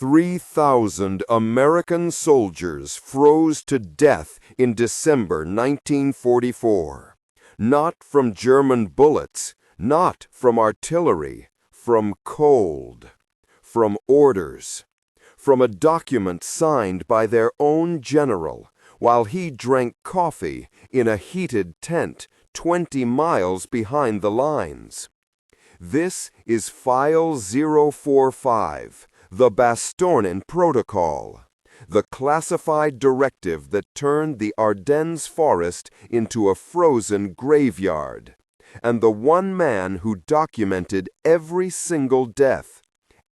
3,000 American soldiers froze to death in December 1944. Not from German bullets, not from artillery, from cold, from orders, from a document signed by their own general while he drank coffee in a heated tent 20 miles behind the lines. This is File 045, the Bastogne Protocol, the classified directive that turned the Ardennes forest into a frozen graveyard, and the one man who documented every single death,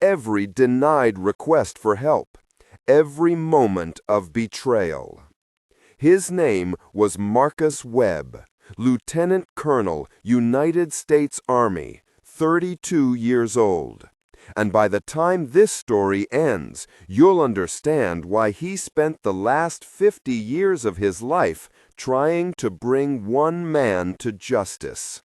every denied request for help, every moment of betrayal. His name was Marcus Webb, Lieutenant Colonel, United States Army, 32 years old. And by the time this story ends, you'll understand why he spent the last 50 years of his life trying to bring one man to justice.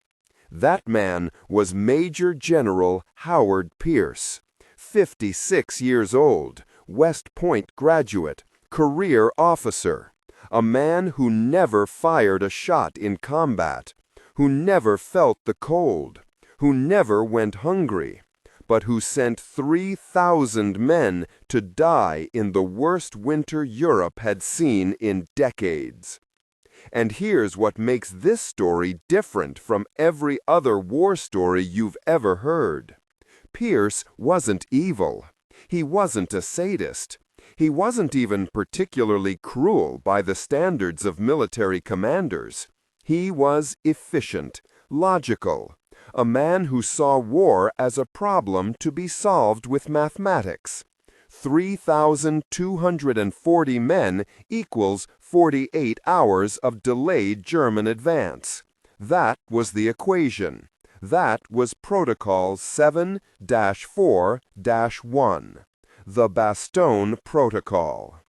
That man was Major General Howard Pierce, 56 years old, West Point graduate, career officer, a man who never fired a shot in combat, who never felt the cold, who never went hungry, but who sent 3,000 men to die in the worst winter Europe had seen in decades. And here's what makes this story different from every other war story you've ever heard. Pierce wasn't evil. He wasn't a sadist. He wasn't even particularly cruel by the standards of military commanders. He was efficient, logical, a man who saw war as a problem to be solved with mathematics. 3,240 men equals 48 hours of delayed German advance. That was the equation. That was Protocol 7-4-1, the Bastogne Protocol.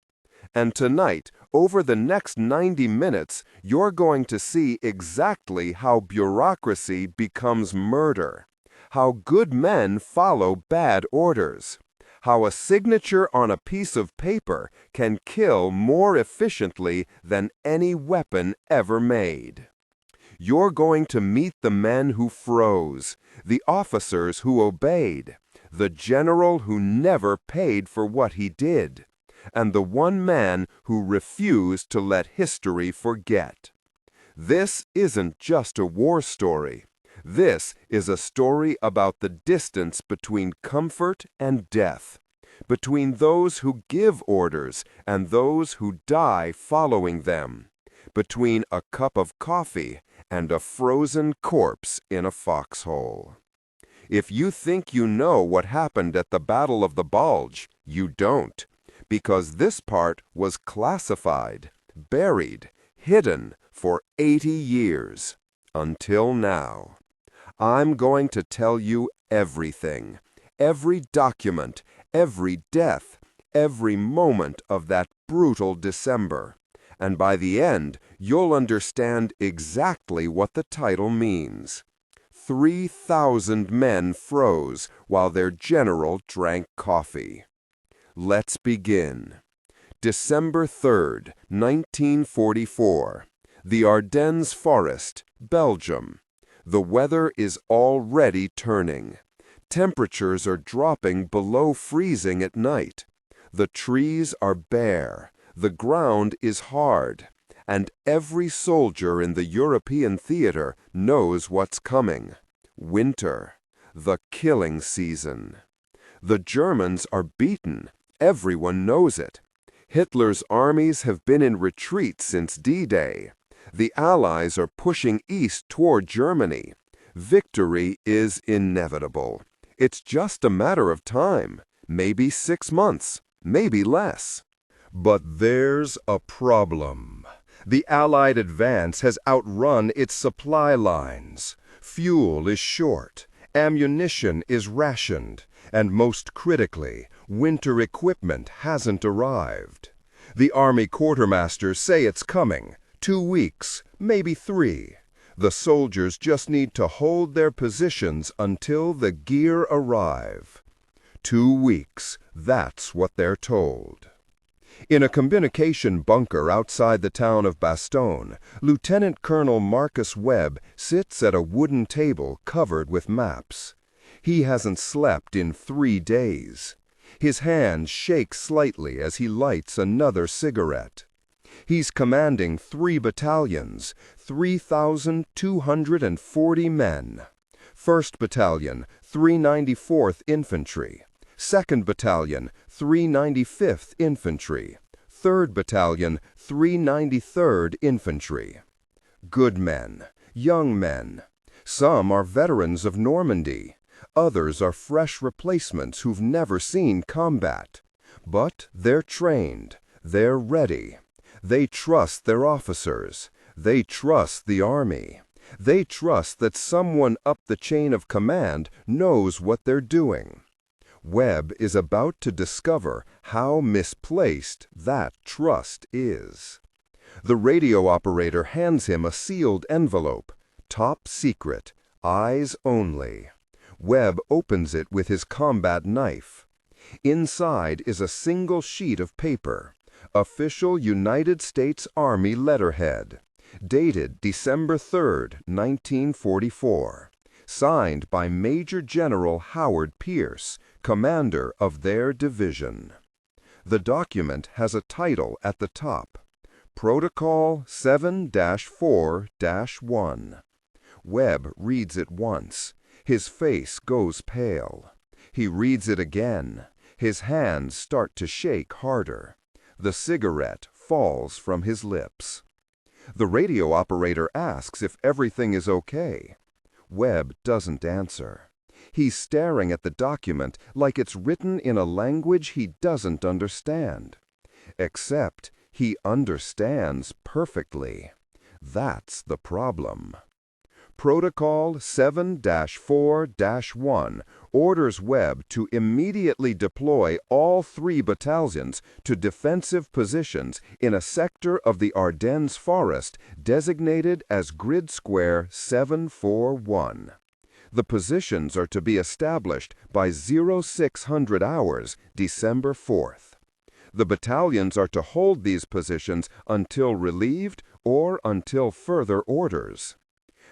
And tonight, over the next 90 minutes, you're going to see exactly how bureaucracy becomes murder, how good men follow bad orders, how a signature on a piece of paper can kill more efficiently than any weapon ever made. You're going to meet the men who froze, the officers who obeyed, the general who never paid for what he did, and the one man who refused to let history forget. This isn't just a war story. This is a story about the distance between comfort and death, between those who give orders and those who die following them, between a cup of coffee and a frozen corpse in a foxhole. If you think you know what happened at the Battle of the Bulge, you don't, because this part was classified, buried, hidden for 80 years, until now. I'm going to tell you everything, every document, every death, every moment of that brutal December. And by the end, you'll understand exactly what the title means. 3,000 men froze while their general drank coffee. Let's begin. December 3rd, 1944. The Ardennes Forest, Belgium. The weather is already turning. Temperatures are dropping below freezing at night. The trees are bare. The ground is hard, and every soldier in the European theater knows what's coming. Winter, the killing season. The Germans are beaten. Everyone knows it. Hitler's armies have been in retreat since D-Day. The Allies are pushing east toward Germany. Victory is inevitable. It's just a matter of time, maybe 6 months, maybe less. But there's a problem. The Allied advance has outrun its supply lines. Fuel is short, ammunition is rationed, and most critically, winter equipment hasn't arrived. The Army quartermasters say it's coming, 2 weeks, maybe 3. The soldiers just need to hold their positions until the gear arrive. 2 weeks, that's what they're told. In a communication bunker outside the town of Bastogne, Lieutenant Colonel Marcus Webb sits at a wooden table covered with maps. He hasn't slept in 3 days. His hands shake slightly as he lights another cigarette. He's commanding 3 battalions, 3,240 men. 1st Battalion, 394th Infantry. 2nd Battalion, 395th Infantry. 3rd Battalion, 393rd Infantry. Good men, young men. Some are veterans of Normandy. Others are fresh replacements who've never seen combat. But they're trained. They're ready. They trust their officers. They trust the Army. They trust that someone up the chain of command knows what they're doing. Webb is about to discover how misplaced that trust is. The radio operator hands him a sealed envelope. Top secret, eyes only. Webb opens it with his combat knife. Inside is a single sheet of paper. Official United States Army letterhead. Dated December 3, 1944. Signed by Major General Howard Pierce, commander of their division. The document has a title at the top. Protocol 7-4-1. Webb reads it once. His face goes pale. He reads it again. His hands start to shake harder. The cigarette falls from his lips. The radio operator asks if everything is okay. Webb doesn't answer. He's staring at the document like it's written in a language he doesn't understand. Except he understands perfectly. That's the problem. Protocol 7-4-1 orders Webb to immediately deploy all 3 battalions to defensive positions in a sector of the Ardennes forest designated as Grid Square 741. The positions are to be established by 0600 hours, December 4th. The battalions are to hold these positions until relieved or until further orders.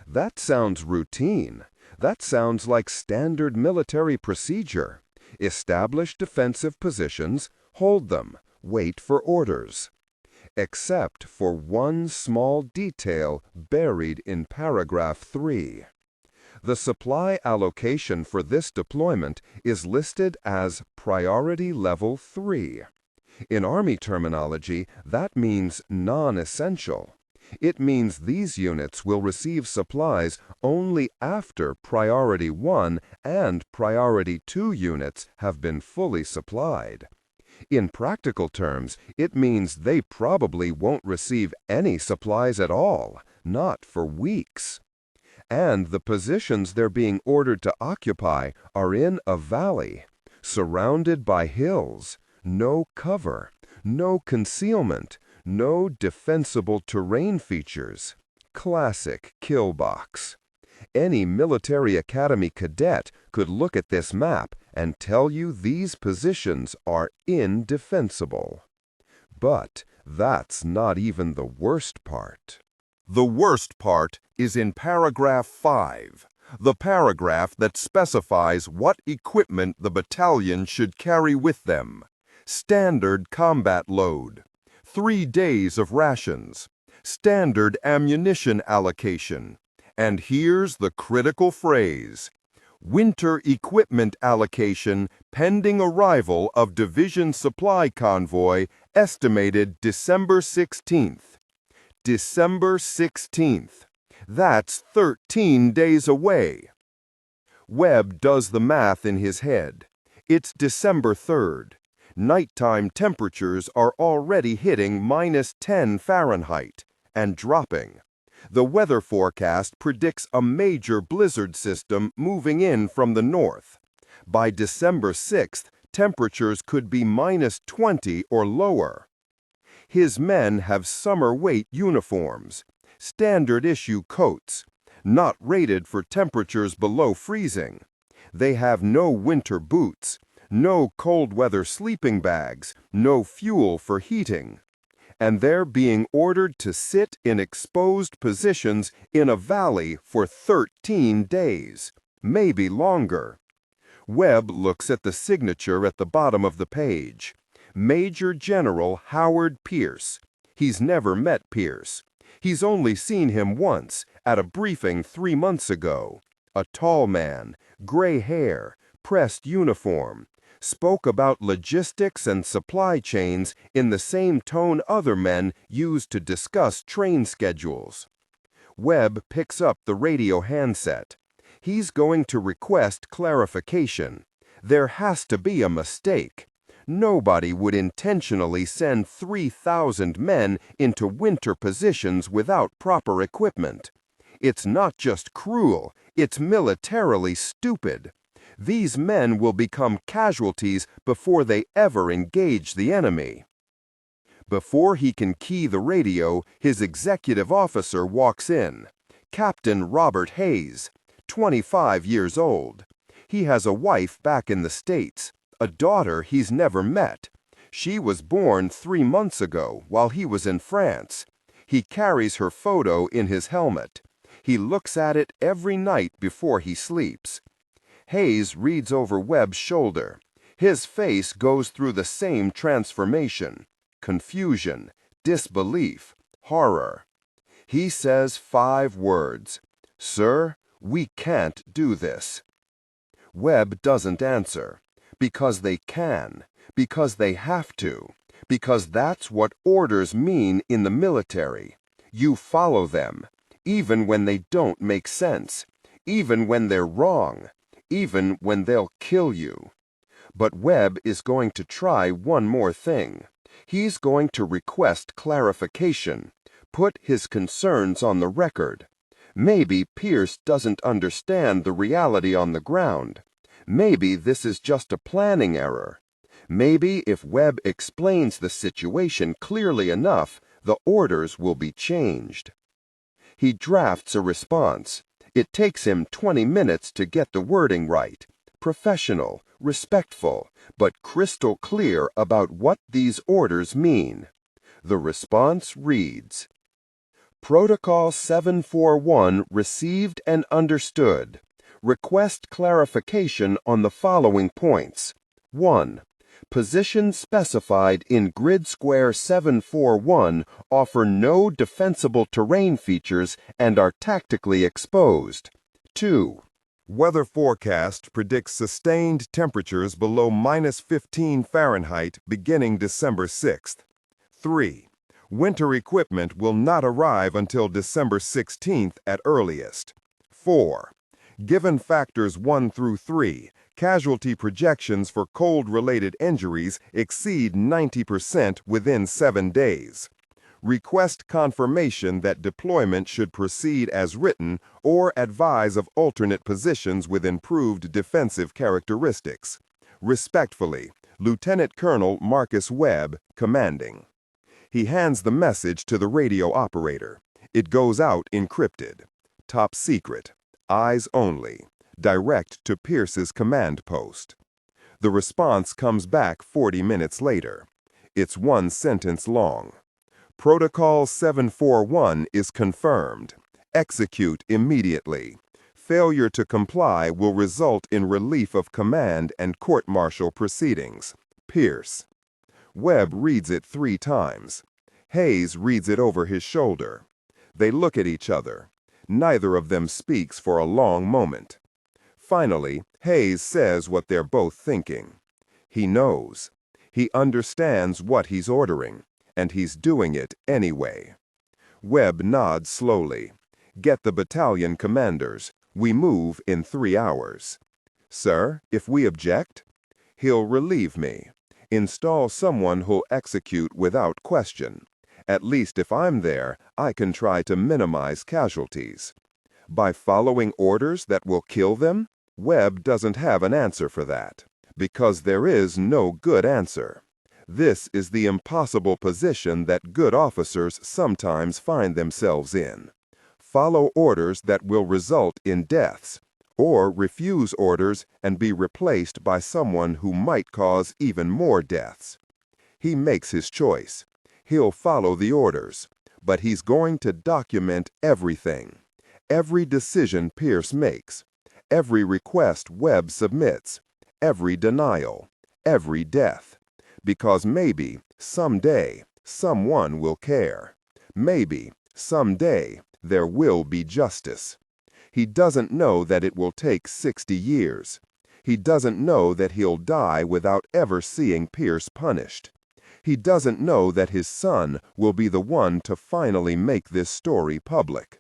That sounds routine. That sounds like standard military procedure. Establish defensive positions, hold them, wait for orders. Except for one small detail buried in paragraph 3. The supply allocation for this deployment is listed as Priority Level 3. In Army terminology, that means non-essential. It means these units will receive supplies only after Priority 1 and Priority 2 units have been fully supplied. In practical terms, it means they probably won't receive any supplies at all, not for weeks. And the positions they're being ordered to occupy are in a valley, surrounded by hills, no cover, no concealment, no defensible terrain features. Classic kill box. Any military academy cadet could look at this map and tell you these positions are indefensible. But that's not even the worst part. The worst part is in paragraph 5, the paragraph that specifies what equipment the battalion should carry with them. Standard combat load. 3 days of rations, standard ammunition allocation, and here's the critical phrase: winter equipment allocation pending arrival of division supply convoy estimated December 16th. December 16th. That's 13 days away. Webb does the math in his head. It's December 3rd. Nighttime temperatures are already hitting -10 Fahrenheit and dropping. The weather forecast predicts a major blizzard system moving in from the north. By December 6th, temperatures could be -20 or lower. His men have summer weight uniforms, standard issue coats, not rated for temperatures below freezing. They have no winter boots, No cold weather sleeping bags, no fuel for heating. And they're being ordered to sit in exposed positions in a valley for 13 days, maybe longer. Webb looks at the signature at the bottom of the page. Major General Howard Pierce. He's never met Pierce. He's only seen him once, at a briefing 3 months ago. A tall man, gray hair, pressed uniform. Spoke about logistics and supply chains in the same tone other men used to discuss train schedules. Webb picks up the radio handset. He's going to request clarification. There has to be a mistake. Nobody would intentionally send 3,000 men into winter positions without proper equipment. It's not just cruel, it's militarily stupid. These men will become casualties before they ever engage the enemy. Before he can key the radio, his executive officer walks in. Captain Robert Hayes, 25 years old. He has a wife back in the States, a daughter he's never met. She was born 3 months ago while he was in France. He carries her photo in his helmet. He looks at it every night before he sleeps. Hayes reads over Webb's shoulder. His face goes through the same transformation. Confusion, disbelief, horror. He says 5 words. "Sir, we can't do this." Webb doesn't answer. Because they can. Because they have to. Because that's what orders mean in the military. You follow them, even when they don't make sense, even when they're wrong, even when they'll kill you. But Webb is going to try one more thing. He's going to request clarification, put his concerns on the record. Maybe Pierce doesn't understand the reality on the ground. Maybe this is just a planning error. Maybe if Webb explains the situation clearly enough, the orders will be changed. He drafts a response. It takes him 20 minutes to get the wording right. Professional, respectful, but crystal clear about what these orders mean. The response reads, Protocol 741 received and understood. Request clarification on the following points. 1. Positions specified in Grid Square 741 offer no defensible terrain features and are tactically exposed. 2. Weather forecast predicts sustained temperatures below -15 Fahrenheit beginning December 6th. 3. Winter equipment will not arrive until December 16th at earliest. 4. Given factors 1 through 3, casualty projections for cold-related injuries exceed 90% within 7 days. Request confirmation that deployment should proceed as written or advise of alternate positions with improved defensive characteristics. Respectfully, Lieutenant Colonel Marcus Webb, commanding. He hands the message to the radio operator. It goes out encrypted. Top secret. Eyes only. Direct to Pierce's command post. The response comes back 40 minutes later. It's 1 sentence long. Protocol 741 is confirmed. Execute immediately. Failure to comply will result in relief of command and court-martial proceedings. Pierce. Webb reads it 3 times. Hayes reads it over his shoulder. They look at each other. Neither of them speaks for a long moment. Finally, Hayes says what they're both thinking. He knows. He understands what he's ordering, and he's doing it anyway. Webb nods slowly. Get the battalion commanders. We move in 3 hours. Sir, if we object? He'll relieve me. Install someone who'll execute without question. At least if I'm there, I can try to minimize casualties. By following orders that will kill them? Webb doesn't have an answer for that, because there is no good answer. This is the impossible position that good officers sometimes find themselves in. Follow orders that will result in deaths, or refuse orders and be replaced by someone who might cause even more deaths. He makes his choice. He'll follow the orders, but he's going to document everything. Every decision Pierce makes, every request Webb submits, every denial, every death. Because maybe, someday, someone will care. Maybe, someday, there will be justice. He doesn't know that it will take 60 years. He doesn't know that he'll die without ever seeing Pierce punished. He doesn't know that his son will be the one to finally make this story public.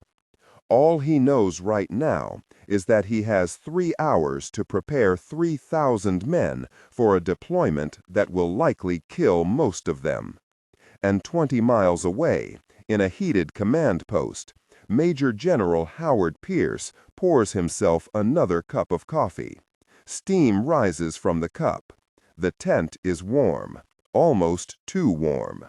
All he knows right now is that he has 3 hours to prepare 3,000 men for a deployment that will likely kill most of them. And 20 miles away, in a heated command post, Major General Howard Pierce pours himself another cup of coffee. Steam rises from the cup. The tent is warm, almost too warm.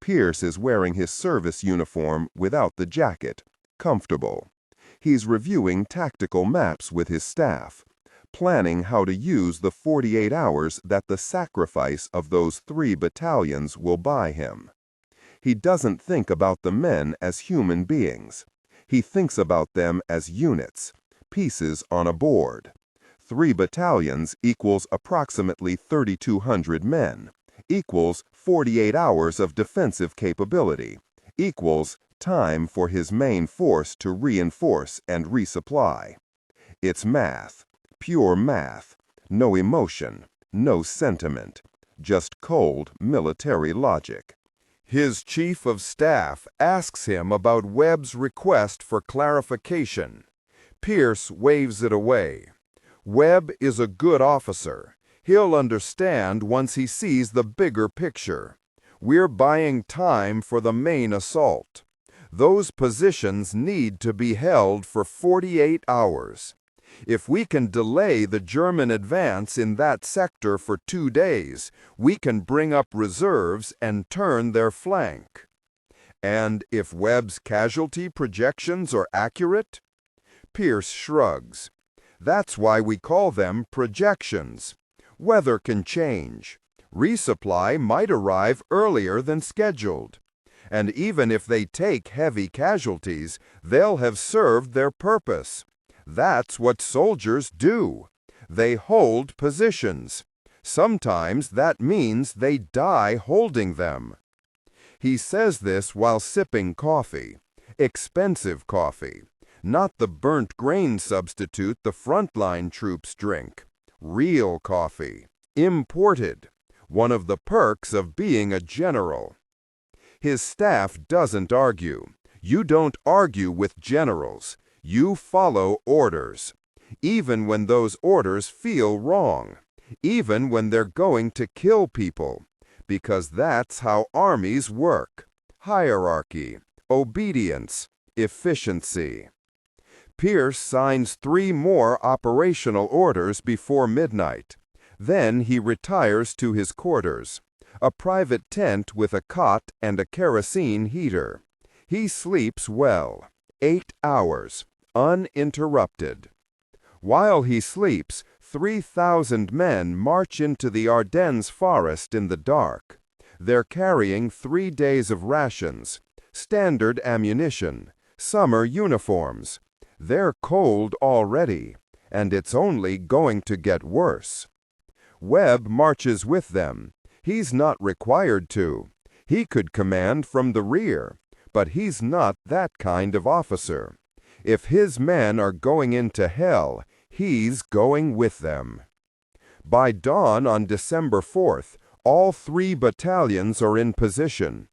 Pierce is wearing his service uniform without the jacket, comfortable. He's reviewing tactical maps with his staff, planning how to use the 48 hours that the sacrifice of those 3 battalions will buy him. He doesn't think about the men as human beings. He thinks about them as units, pieces on a board. 3 battalions equals approximately 3,200 men, equals 48 hours of defensive capability, equals time for his main force to reinforce and resupply. It's math, pure math, no emotion, no sentiment, just cold military logic. His chief of staff asks him about Webb's request for clarification. Pierce waves it away. Webb is a good officer. He'll understand once he sees the bigger picture. We're buying time for the main assault. Those positions need to be held for 48 hours. If we can delay the German advance in that sector for 2 days, we can bring up reserves and turn their flank. And if Webb's casualty projections are accurate? Pierce shrugs. That's why we call them projections. Weather can change. Resupply might arrive earlier than scheduled. And even if they take heavy casualties, they'll have served their purpose. That's what soldiers do. They hold positions. Sometimes that means they die holding them. He says this while sipping coffee. Expensive coffee. Not the burnt grain substitute the frontline troops drink. Real coffee. Imported. One of the perks of being a general. His staff doesn't argue. You don't argue with generals. You follow orders. Even when those orders feel wrong. Even when they're going to kill people. Because that's how armies work. Hierarchy. Obedience. Efficiency. Pierce signs 3 more operational orders before midnight. Then he retires to his quarters, a private tent with a cot and a kerosene heater. He sleeps well, 8 hours, uninterrupted. While he sleeps, 3,000 men march into the Ardennes forest in the dark. They're carrying 3 days of rations, standard ammunition, summer uniforms. They're cold already, and it's only going to get worse. Webb marches with them. He's not required to. He could command from the rear, but he's not that kind of officer. If his men are going into hell, he's going with them. By dawn on December 4th, all 3 battalions are in position.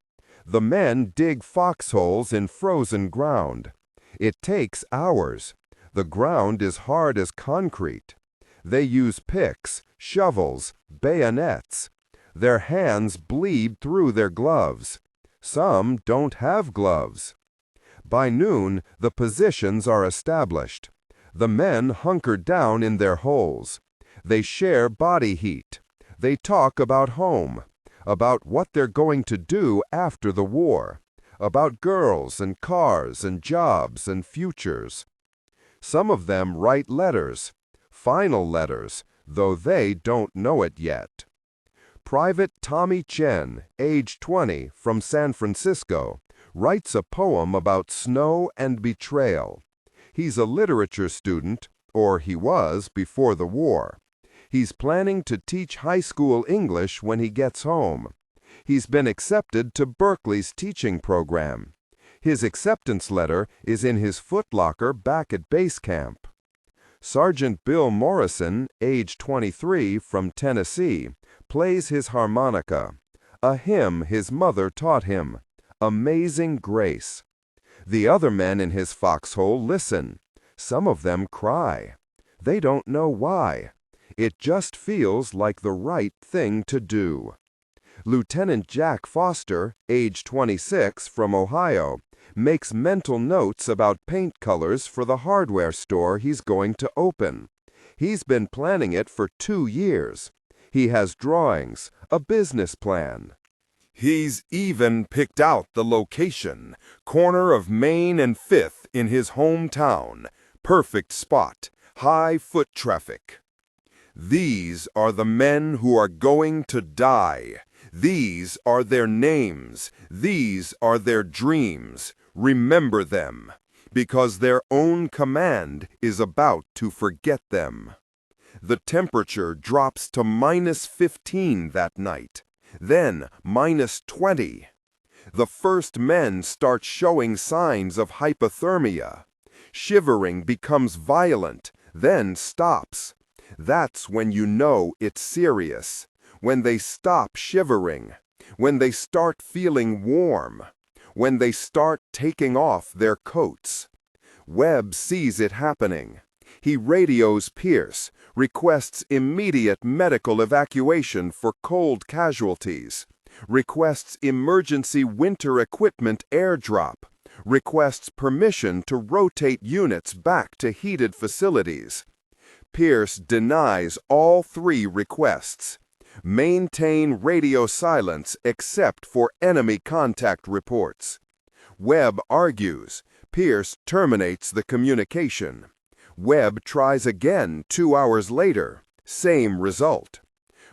The men dig foxholes in frozen ground. It takes hours. The ground is hard as concrete. They use picks, shovels, bayonets. Their hands bleed through their gloves. Some don't have gloves. By noon, the positions are established. The men hunker down in their holes. They share body heat. They talk about home, about what they're going to do after the war, about girls and cars and jobs and futures. Some of them write letters, final letters, though they don't know it yet. Private Tommy Chen, age 20, from San Francisco, writes a poem about snow and betrayal. He's a literature student, or he was before the war. He's planning to teach high school English when he gets home. He's been accepted to Berkeley's teaching program. His acceptance letter is in his footlocker back at base camp. Sergeant Bill Morrison, age 23, from Tennessee, plays his harmonica, a hymn his mother taught him, Amazing Grace. The other men in his foxhole listen. Some of them cry. They don't know why. It just feels like the right thing to do. Lieutenant Jack Foster, age 26, from Ohio, makes mental notes about paint colors for the hardware store he's going to open. He's been planning it for 2 years. He has drawings, a business plan. He's even picked out the location, corner of Main and 5th in his hometown. Perfect spot, high foot traffic. These are the men who are going to die. These are their names. These are their dreams. Remember them, because their own command is about to forget them. The temperature drops to -15 that night, then -20. The first men start showing signs of hypothermia. Shivering becomes violent, then stops. That's when you know it's serious. When they stop shivering, when they start feeling warm, when they start taking off their coats. Webb sees it happening. He radios Pierce, requests immediate medical evacuation for cold casualties, requests emergency winter equipment airdrop, requests permission to rotate units back to heated facilities. Pierce denies all 3 requests. Maintain radio silence except for enemy contact reports. Webb argues. Pierce terminates the communication. Webb tries again 2 hours later. Same result.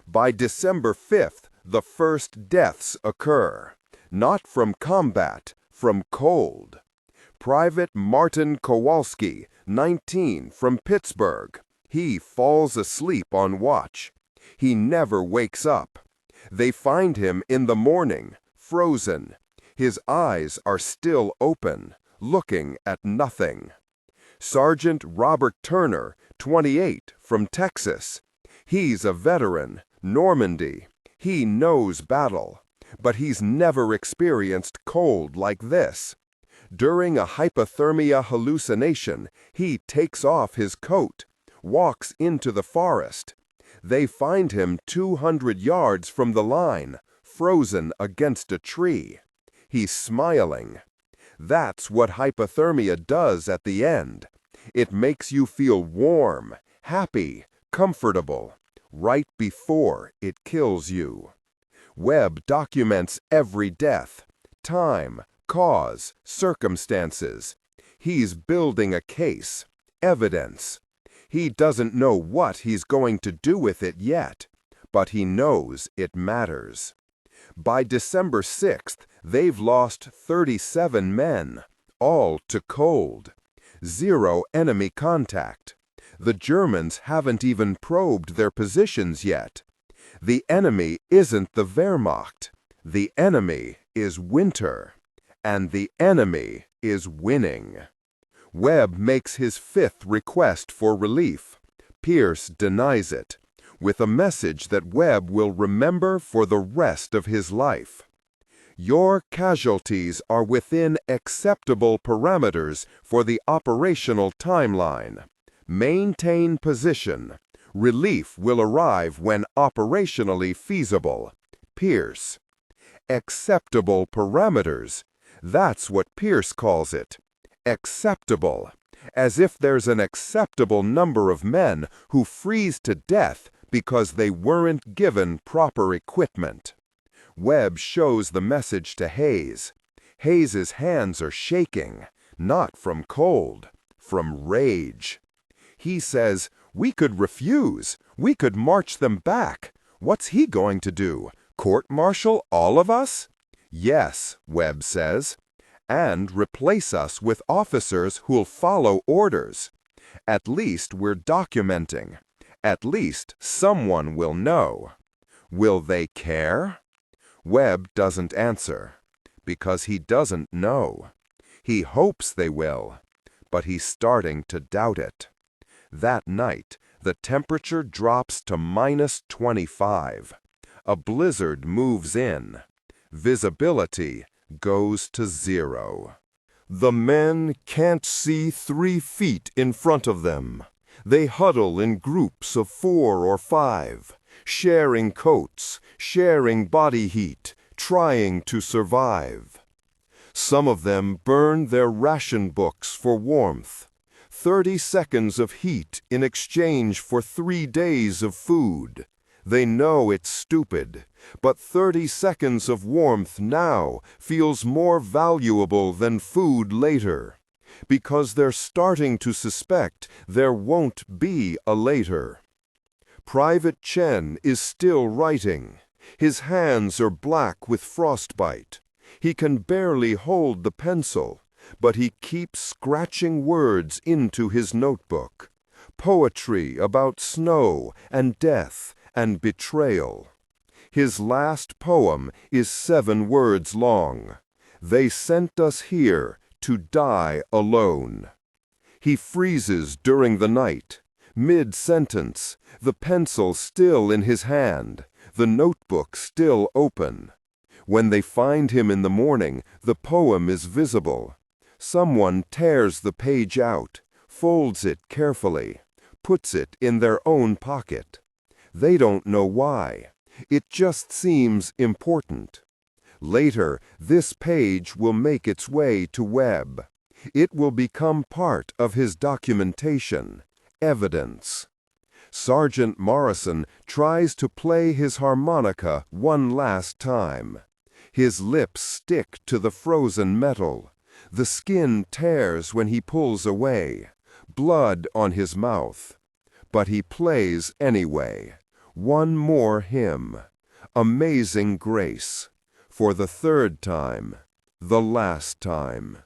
By December 5th, the first deaths occur. Not from combat, from cold. Private Martin Kowalski, 19, from Pittsburgh. He falls asleep on watch. He never wakes up. They find him in the morning, frozen. His eyes are still open, looking at nothing. Sergeant Robert Turner, 28, from Texas. He's a veteran, Normandy. He knows battle, but he's never experienced cold like this. During a hypothermia hallucination, he takes off his coat, walks into the forest. They find him 200 yards from the line, frozen against a tree. He's smiling. That's what hypothermia does at the end. It makes you feel warm, happy, comfortable, right before it kills you. Webb documents every death, time, cause, circumstances. He's building a case, evidence. He doesn't know what he's going to do with it yet, but he knows it matters. By December 6th, they've lost 37 men, all to cold. 0 enemy contact. The Germans haven't even probed their positions yet. The enemy isn't the Wehrmacht. The enemy is winter. And the enemy is winning. Webb makes his 5th request for relief. Pierce denies it, with a message that Webb will remember for the rest of his life. Your casualties are within acceptable parameters for the operational timeline. Maintain position. Relief will arrive when operationally feasible. Pierce. Acceptable parameters. That's what Pierce calls it. Acceptable. As if there's an acceptable number of men who freeze to death because they weren't given proper equipment. Webb shows the message to Hayes. Hayes's hands are shaking, not from cold, from rage. He says, "We could refuse. We could march them back. What's he going to do? Court-martial all of us?" "Yes," Webb says, "and replace us with officers who'll follow orders. At least we're documenting. At least someone will know. Will they care?" Webb doesn't answer, because he doesn't know. He hopes they will, but he's starting to doubt it. That night, the temperature drops to -25. A blizzard moves in. Visibility goes to 0. The men can't see 3 feet in front of them. They huddle in groups of 4 or 5, sharing coats, sharing body heat, trying to survive. Some of them burn their ration books for warmth. 30 seconds of heat in exchange for 3 days of food. They know it's stupid, but 30 seconds of warmth now feels more valuable than food later, because they're starting to suspect there won't be a later. Private Chen is still writing. His hands are black with frostbite. He can barely hold the pencil, but he keeps scratching words into his notebook. Poetry about snow and death and betrayal. His last poem is 7 words long. "They sent us here to die alone." He freezes during the night. Mid-sentence, the pencil still in his hand, the notebook still open. When they find him in the morning, the poem is visible. Someone tears the page out, folds it carefully, puts it in their own pocket. They don't know why. It just seems important. Later, this page will make its way to Webb. It will become part of his documentation, evidence. Sergeant Morrison tries to play his harmonica one last time. His lips stick to the frozen metal. The skin tears when he pulls away. Blood on his mouth. But he plays anyway. One more hymn. Amazing Grace. For the 3rd time. The last time.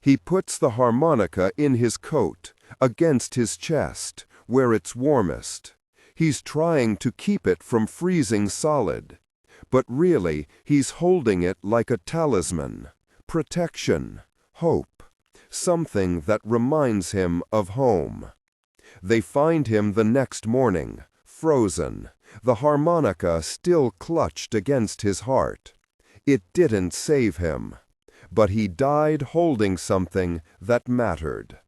He puts the harmonica in his coat, against his chest, where it's warmest. He's trying to keep it from freezing solid. But really, he's holding it like a talisman. Protection. Hope. Something that reminds him of home. They find him the next morning, frozen, the harmonica still clutched against his heart. It didn't save him, but he died holding something that mattered.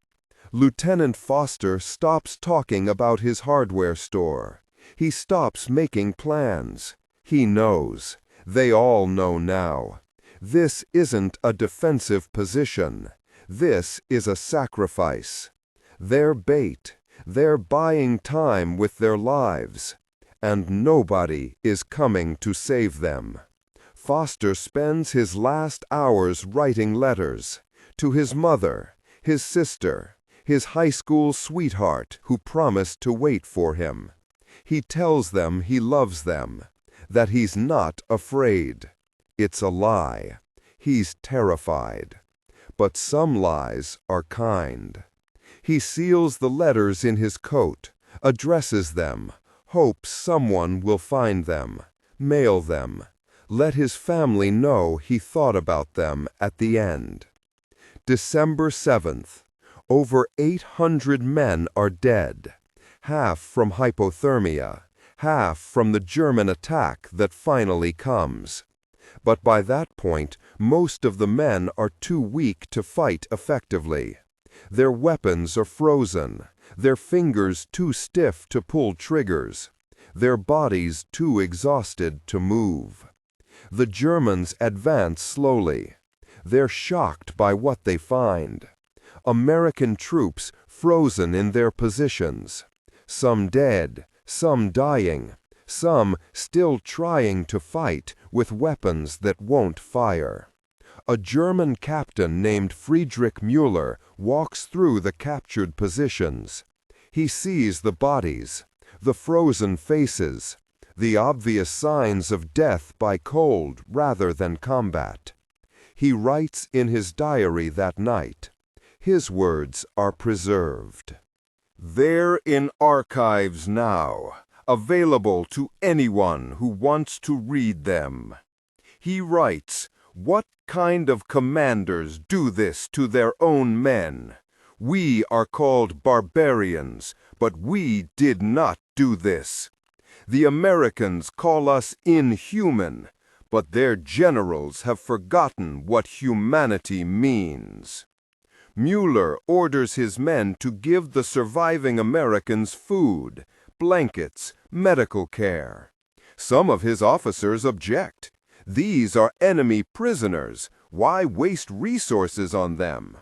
Lieutenant Foster stops talking about his hardware store. He stops making plans. He knows. They all know now. This isn't a defensive position. This is a sacrifice. They're bait. They're buying time with their lives. And nobody is coming to save them. Foster spends his last hours writing letters to his mother, his sister, his high school sweetheart who promised to wait for him. He tells them he loves them, that he's not afraid. It's a lie. He's terrified. But some lies are kind. He seals the letters in his coat, addresses them, hopes someone will find them, mail them, let his family know he thought about them at the end. December 7th. Over 800 men are dead, half from hypothermia, half from the German attack that finally comes. But by that point, most of the men are too weak to fight effectively. Their weapons are frozen, their fingers too stiff to pull triggers, their bodies too exhausted to move. The Germans advance slowly. They're shocked by what they find. American troops frozen in their positions. Some dead, some dying, some still trying to fight with weapons that won't fire. A German captain named Friedrich Müller walks through the captured positions. He sees the bodies, the frozen faces, the obvious signs of death by cold rather than combat. He writes in his diary that night. His words are preserved. "They're in archives now, available to anyone who wants to read them." He writes, "What kind of commanders do this to their own men? We are called barbarians, but we did not do this. The Americans call us inhuman, but their generals have forgotten what humanity means." Müller orders his men to give the surviving Americans food, blankets, medical care. Some of his officers object. These are enemy prisoners. Why waste resources on them?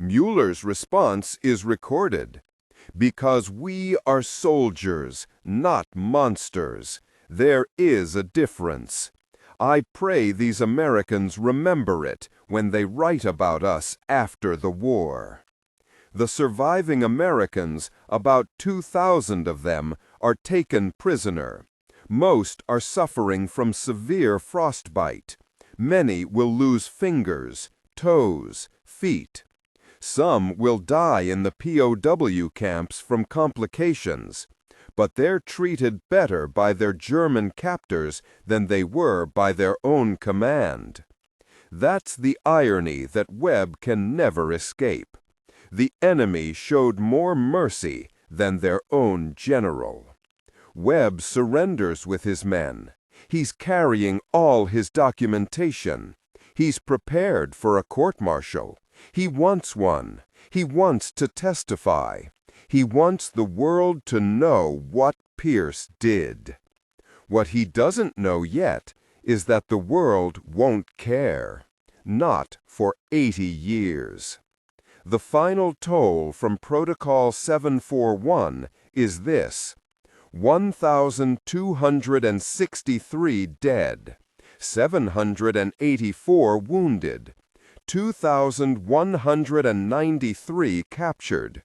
Müller's response is recorded. "Because we are soldiers, not monsters. There is a difference. I pray these Americans remember it when they write about us after the war." The surviving Americans, about 2,000 of them, are taken prisoner. Most are suffering from severe frostbite. Many will lose fingers, toes, feet. Some will die in the POW camps from complications, but they're treated better by their German captors than they were by their own command. That's the irony that Webb can never escape. The enemy showed more mercy than their own general. Webb surrenders with his men. He's carrying all his documentation. He's prepared for a court-martial. He wants one. He wants to testify. He wants the world to know what Pierce did. What he doesn't know yet is that the world won't care. Not for 80 years. The final toll from Protocol 741 is this: 1,263 dead, 784 wounded, 2,193 captured,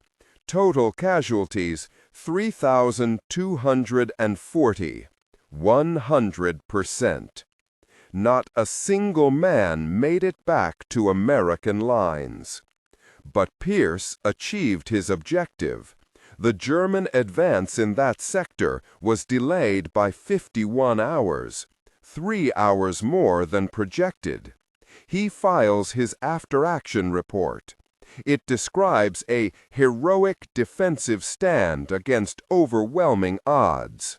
total casualties 3,240, 100%. Not a single man made it back to American lines. But Pierce achieved his objective. The German advance in that sector was delayed by 51 hours, 3 hours more than projected. He files his after-action report. It describes a heroic defensive stand against overwhelming odds.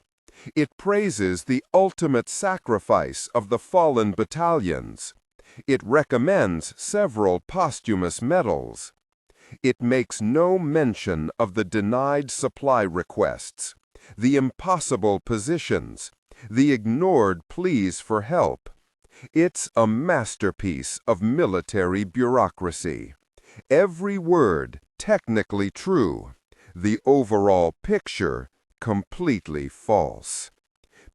It praises the ultimate sacrifice of the fallen battalions. It recommends several posthumous medals. It makes no mention of the denied supply requests, the impossible positions, the ignored pleas for help. It's a masterpiece of military bureaucracy. Every word technically true, the overall picture completely false.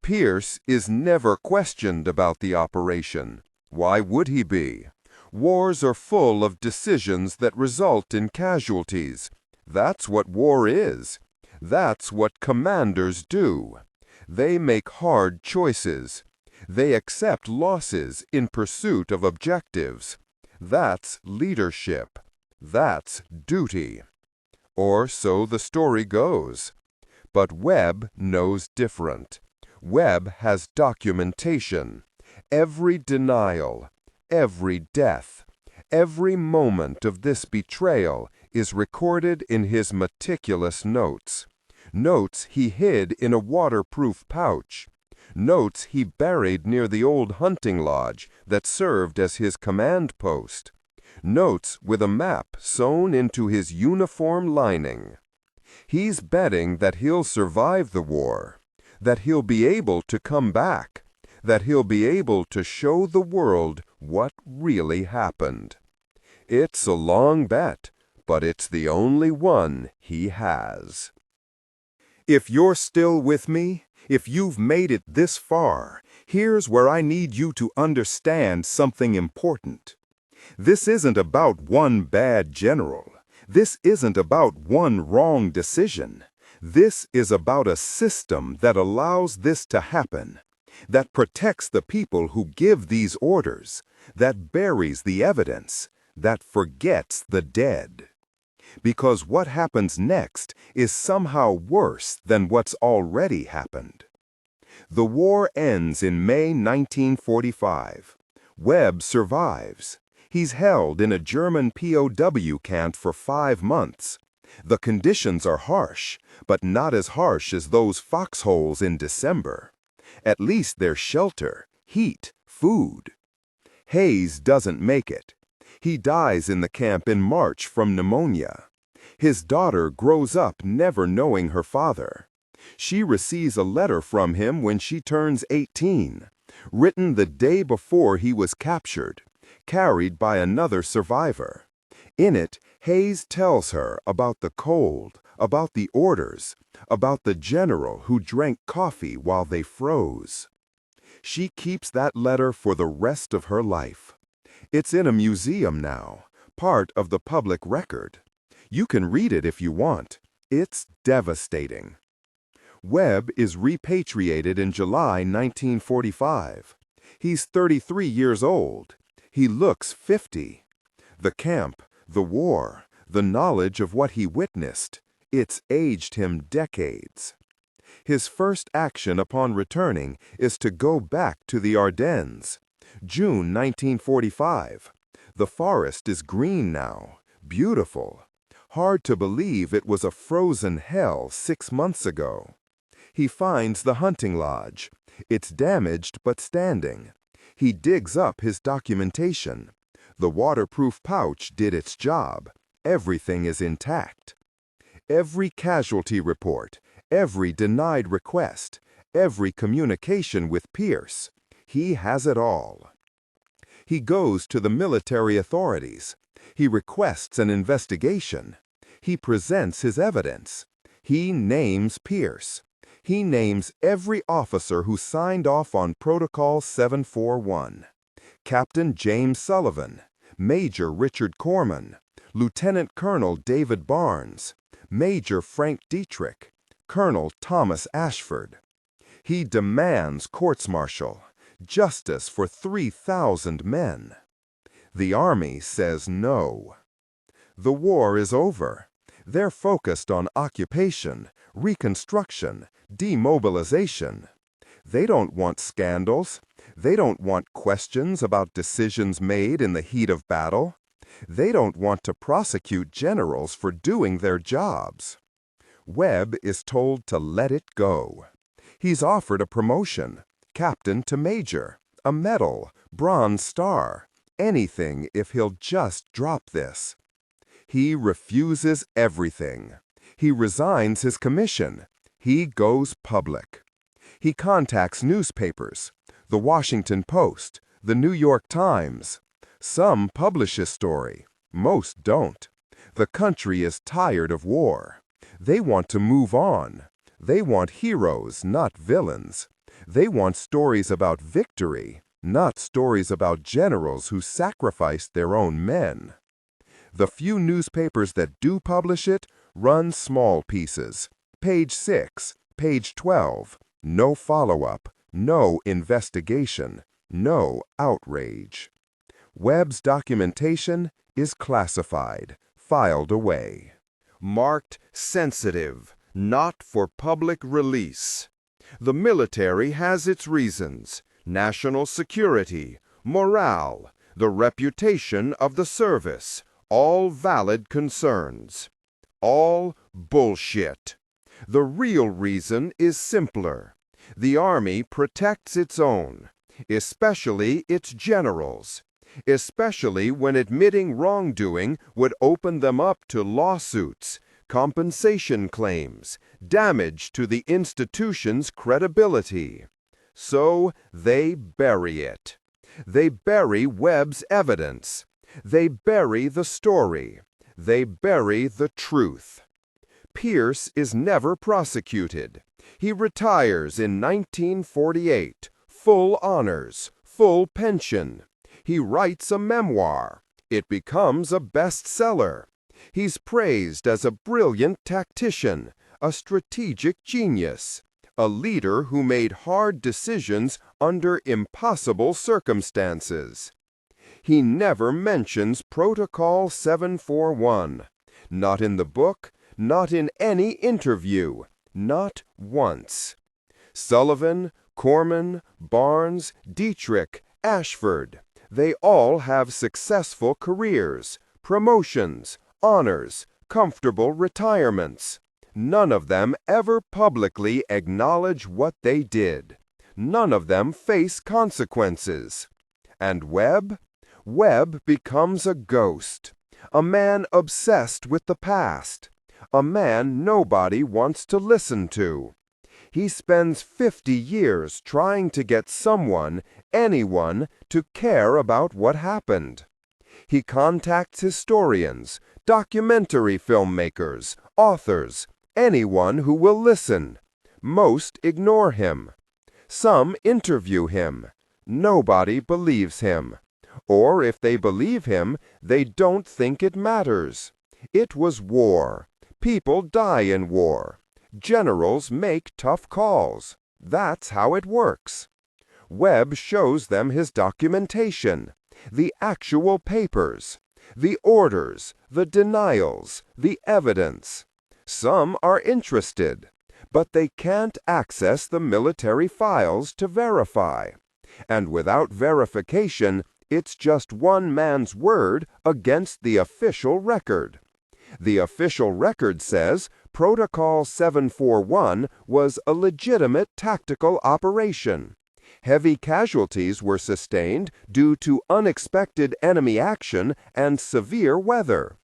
Pierce is never questioned about the operation. Why would he be? Wars are full of decisions that result in casualties. That's what war is. That's what commanders do. They make hard choices. They accept losses in pursuit of objectives. That's leadership. That's duty. Or so the story goes. But Webb knows different. Webb has documentation. Every denial, every death, every moment of this betrayal is recorded in his meticulous notes. Notes he hid in a waterproof pouch. Notes he buried near the old hunting lodge that served as his command post. Notes with a map sewn into his uniform lining. He's betting that he'll survive the war, that he'll be able to come back, that he'll be able to show the world what really happened. It's a long bet, but it's the only one he has. If you're still with me, if you've made it this far, here's where I need you to understand something important. This isn't about one bad general. This isn't about one wrong decision. This is about a system that allows this to happen, that protects the people who give these orders, that buries the evidence, that forgets the dead. Because what happens next is somehow worse than what's already happened. The war ends in May 1945. Webb survives. He's held in a German POW camp for 5 months. The conditions are harsh, but not as harsh as those foxholes in December. At least there's shelter, heat, food. Hayes doesn't make it. He dies in the camp in March from pneumonia. His daughter grows up never knowing her father. She receives a letter from him when she turns 18, written the day before he was captured, carried by another survivor. In it, Hayes tells her about the cold, about the orders, about the general who drank coffee while they froze. She keeps that letter for the rest of her life. It's in a museum now, part of the public record. You can read it if you want. It's devastating. Webb is repatriated in July 1945. He's 33 years old. He looks 50. The camp, the war, the knowledge of what he witnessed, it's aged him decades. His first action upon returning is to go back to the Ardennes. June 1945. The forest is green now, beautiful. Hard to believe it was a frozen hell 6 months ago. He finds the hunting lodge. It's damaged but standing. He digs up his documentation. The waterproof pouch did its job. Everything is intact. Every casualty report, every denied request, every communication with Pierce, he has it all. He goes to the military authorities. He requests an investigation. He presents his evidence. He names Pierce. He names every officer who signed off on Protocol 741. Captain James Sullivan, Major Richard Corman, Lieutenant Colonel David Barnes, Major Frank Dietrich, Colonel Thomas Ashford. He demands courts-martial, justice for 3,000 men. The Army says no. The war is over. They're focused on occupation, reconstruction, demobilization. They don't want scandals. They don't want questions about decisions made in the heat of battle. They don't want to prosecute generals for doing their jobs. Webb is told to let it go. He's offered a promotion, captain to major, a medal, Bronze Star, anything if he'll just drop this. He refuses everything. He resigns his commission. He goes public. He contacts newspapers, the Washington Post, the New York Times. Some publish his story. Most don't. The country is tired of war. They want to move on. They want heroes, not villains. They want stories about victory, not stories about generals who sacrificed their own men. The few newspapers that do publish it run small pieces. Page 6, page 12. No follow-up, no investigation, no outrage. Webb's documentation is classified, filed away. Marked sensitive, not for public release. The military has its reasons: national security, morale, the reputation of the service, all valid concerns. All bullshit. The real reason is simpler. The Army protects its own, especially its generals, especially when admitting wrongdoing would open them up to lawsuits, compensation claims, damage to the institution's credibility. So they bury it. They bury Webb's evidence. They bury the story. They bury the truth. Pierce is never prosecuted. He retires in 1948, full honors, full pension. He writes a memoir. It becomes a bestseller. He's praised as a brilliant tactician, a strategic genius, a leader who made hard decisions under impossible circumstances. He never mentions Protocol 741. Not in the book, not in any interview, not once. Sullivan, Corman, Barnes, Dietrich, Ashford, they all have successful careers, promotions, honors, comfortable retirements. None of them ever publicly acknowledge what they did. None of them face consequences. And Webb? Webb becomes a ghost, a man obsessed with the past, a man nobody wants to listen to. He spends 50 years trying to get someone, anyone, to care about what happened. He contacts historians, documentary filmmakers, authors, anyone who will listen. Most ignore him. Some interview him. Nobody believes him. Or if they believe him, they don't think it matters. It was war. People die in war. Generals make tough calls. That's how it works. Webb shows them his documentation, the actual papers, the orders, the denials, the evidence. Some are interested, but they can't access the military files to verify. And without verification, it's just one man's word against the official record. The official record says Protocol 741 was a legitimate tactical operation. Heavy casualties were sustained due to unexpected enemy action and severe weather.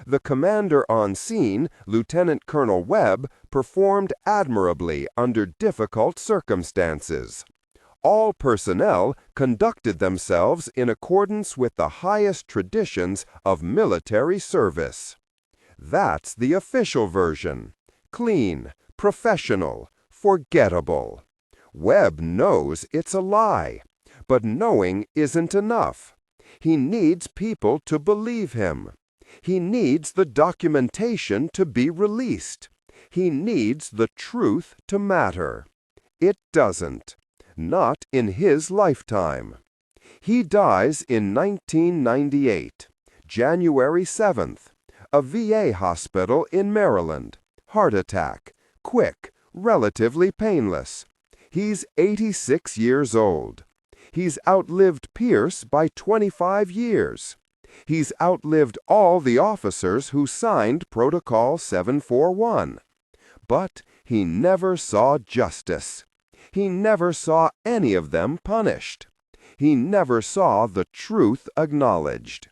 The commander on scene, Lieutenant Colonel Webb, performed admirably under difficult circumstances. All personnel conducted themselves in accordance with the highest traditions of military service. That's the official version. Clean, professional, forgettable. Webb knows it's a lie, but knowing isn't enough. He needs people to believe him. He needs the documentation to be released. He needs the truth to matter. It doesn't. Not in his lifetime. He dies in 1998, January 7th. A VA hospital in Maryland. Heart attack. Quick, relatively painless. He's 86 years old. He's outlived Pierce by 25 years. He's outlived all the officers who signed Protocol 741. But he never saw justice. He never saw any of them punished. He never saw the truth acknowledged.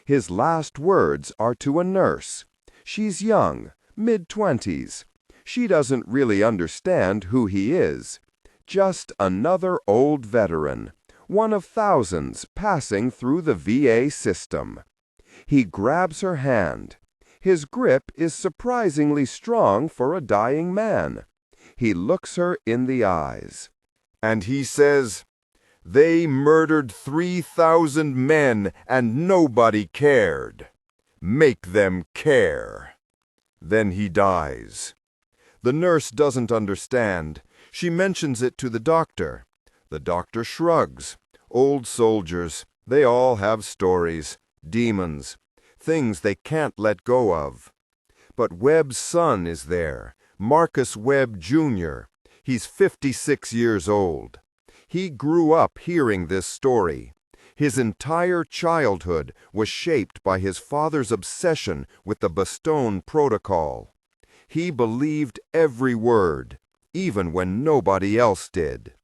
His last words are to a nurse. She's young, mid-20s. She doesn't really understand who he is. Just another old veteran, one of thousands passing through the VA system. He grabs her hand. His grip is surprisingly strong for a dying man. He looks her in the eyes. And he says, "They murdered 3,000 men and nobody cared. Make them care." Then he dies. The nurse doesn't understand. She mentions it to the doctor. The doctor shrugs. Old soldiers, they all have stories, demons, things they can't let go of. But Webb's son is there, Marcus Webb, Jr. He's 56 years old. He grew up hearing this story. His entire childhood was shaped by his father's obsession with the Bastogne Protocol. He believed every word, even when nobody else did.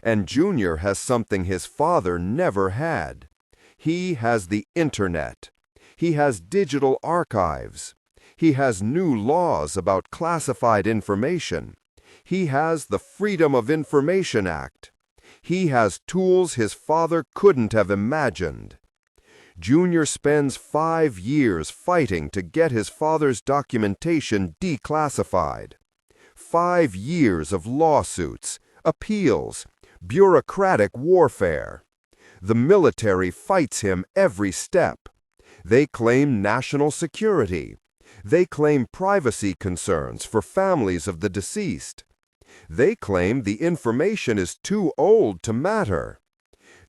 And Junior has something his father never had. He has the internet. He has digital archives. He has new laws about classified information. He has the Freedom of Information Act. He has tools his father couldn't have imagined. Junior spends 5 years fighting to get his father's documentation declassified. 5 years of lawsuits, appeals, bureaucratic warfare. The military fights him every step. They claim national security. They claim privacy concerns for families of the deceased. They claim the information is too old to matter.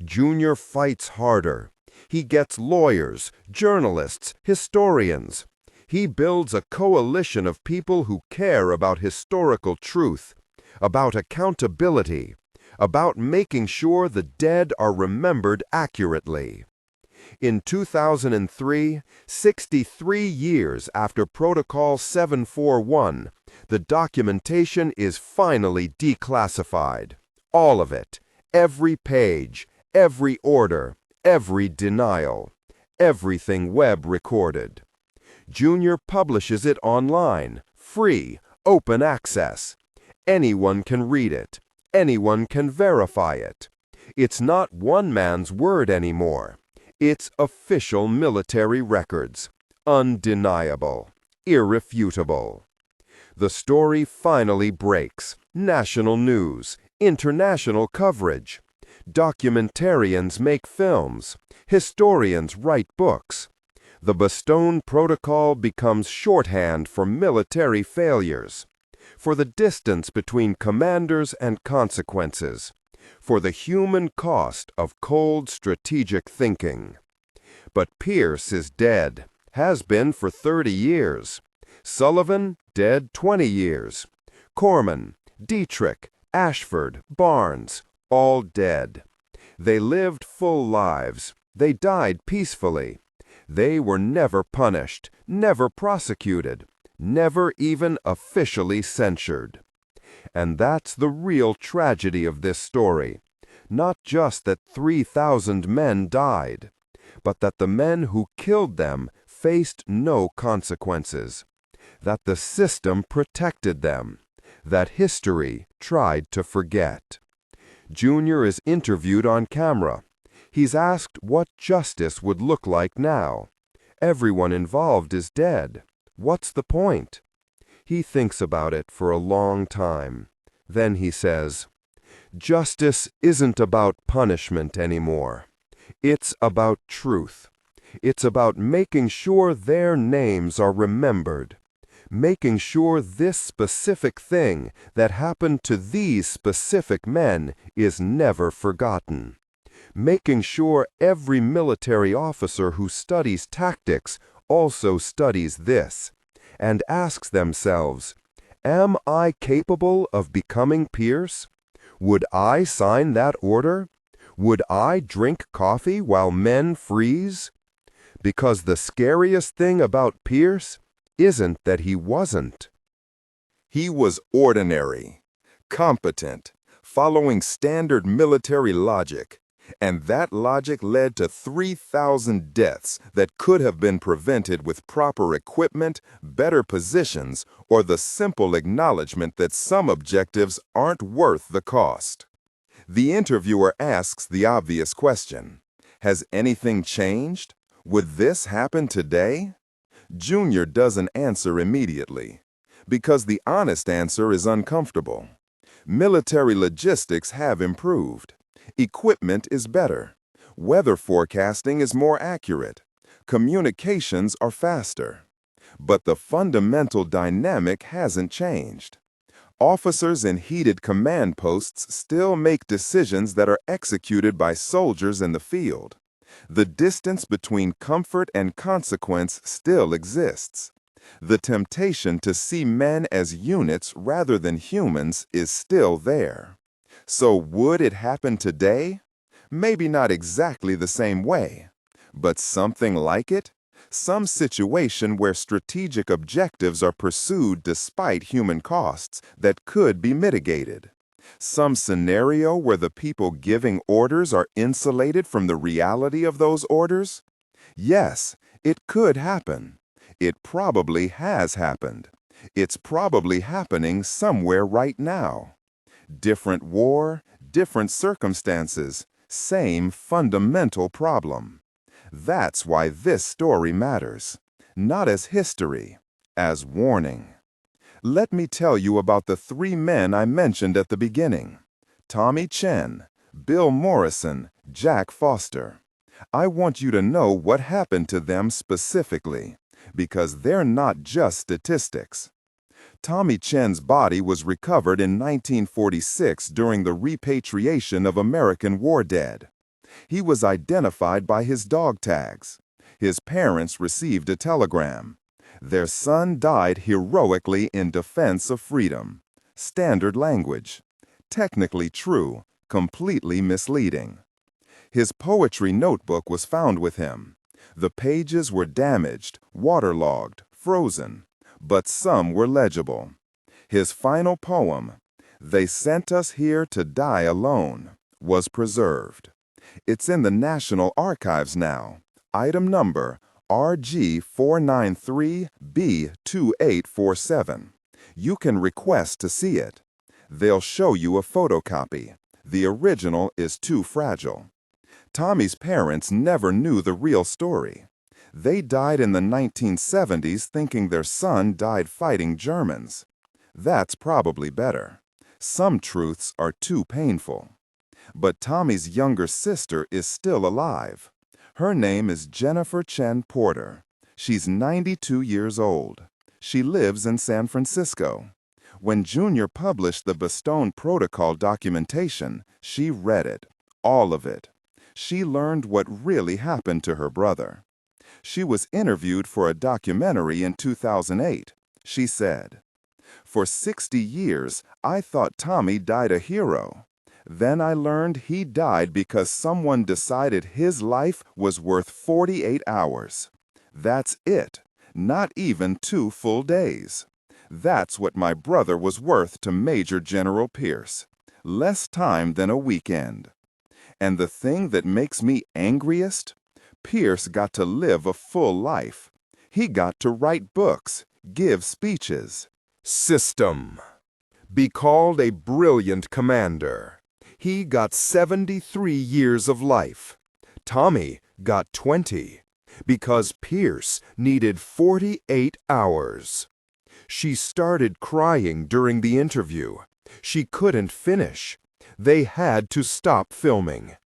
Junior fights harder. He gets lawyers, journalists, historians. He builds a coalition of people who care about historical truth, about accountability, about making sure the dead are remembered accurately. In 2003, 63 years after Protocol 741, the documentation is finally declassified. All of it. Every page, every order, every denial, everything Webb recorded. Junior publishes it online, free, open access. Anyone can read it. Anyone can verify it. It's not one man's word anymore. It's official military records. Undeniable. Irrefutable. The story finally breaks. National news. International coverage. Documentarians make films. Historians write books. The Bastogne Protocol becomes shorthand for military failures, for the distance between commanders and consequences, for the human cost of cold strategic thinking. But Pierce is dead, has been for 30 years. Sullivan, dead 20 years. Corman, Dietrich, Ashford, Barnes, all dead. They lived full lives. They died peacefully. They were never punished, never prosecuted, never even officially censured. And that's the real tragedy of this story. Not just that 3,000 men died, but that the men who killed them faced no consequences, that the system protected them, that history tried to forget. Junior is interviewed on camera. He's asked what justice would look like now. Everyone involved is dead. What's the point? He thinks about it for a long time. Then he says, "Justice isn't about punishment anymore. It's about truth. It's about making sure their names are remembered, making sure this specific thing that happened to these specific men is never forgotten. Making sure every military officer who studies tactics also studies this, and asks themselves, am I capable of becoming Pierce? Would I sign that order? Would I drink coffee while men freeze? Because the scariest thing about Pierce isn't that he wasn't. He was ordinary, competent, following standard military logic, and that logic led to 3,000 deaths that could have been prevented with proper equipment, better positions, or the simple acknowledgement that some objectives aren't worth the cost. The interviewer asks the obvious question, has anything changed? Would this happen today? Junior doesn't answer immediately, because the honest answer is uncomfortable. Military logistics have improved. Equipment is better. Weather forecasting is more accurate. Communications are faster. But the fundamental dynamic hasn't changed. Officers in heated command posts still make decisions that are executed by soldiers in the field. The distance between comfort and consequence still exists. The temptation to see men as units rather than humans is still there. So would it happen today? Maybe not exactly the same way, but something like it? Some situation where strategic objectives are pursued despite human costs that could be mitigated. Some scenario where the people giving orders are insulated from the reality of those orders? Yes, it could happen. It probably has happened. It's probably happening somewhere right now. Different war, different circumstances, same fundamental problem. That's why this story matters, not as history, as warning. Let me tell you about the 3 men I mentioned at the beginning. Tommy Chen, Bill Morrison, Jack Foster. I want you to know what happened to them specifically, because they're not just statistics. Tommy Chen's body was recovered in 1946 during the repatriation of American war dead. He was identified by his dog tags. His parents received a telegram. Their son died heroically in defense of freedom. Standard language. Technically true, completely misleading. His poetry notebook was found with him. The pages were damaged, waterlogged, frozen, but some were legible. His final poem, "They Sent Us Here to Die Alone," was preserved. It's in the National Archives now. Item number RG493B2847. You can request to see it. They'll show you a photocopy. The original is too fragile. Tommy's parents never knew the real story. They died in the 1970s thinking their son died fighting Germans. That's probably better. Some truths are too painful. But Tommy's younger sister is still alive. Her name is Jennifer Chen Porter. She's 92 years old. She lives in San Francisco. When Junior published the Bastogne Protocol documentation, she read it, all of it. She learned what really happened to her brother. She was interviewed for a documentary in 2008. She said, "For 60 years, I thought Tommy died a hero. Then I learned he died because someone decided his life was worth 48 hours. That's it, not even 2 full days. That's what my brother was worth to Major General Pierce. Less time than a weekend. And the thing that makes me angriest? Pierce got to live a full life. He got to write books, give speeches. System. Be called a brilliant commander. He got 73 years of life. Tommy got 20, because Pierce needed 48 hours. She started crying during the interview. She couldn't finish. They had to stop filming.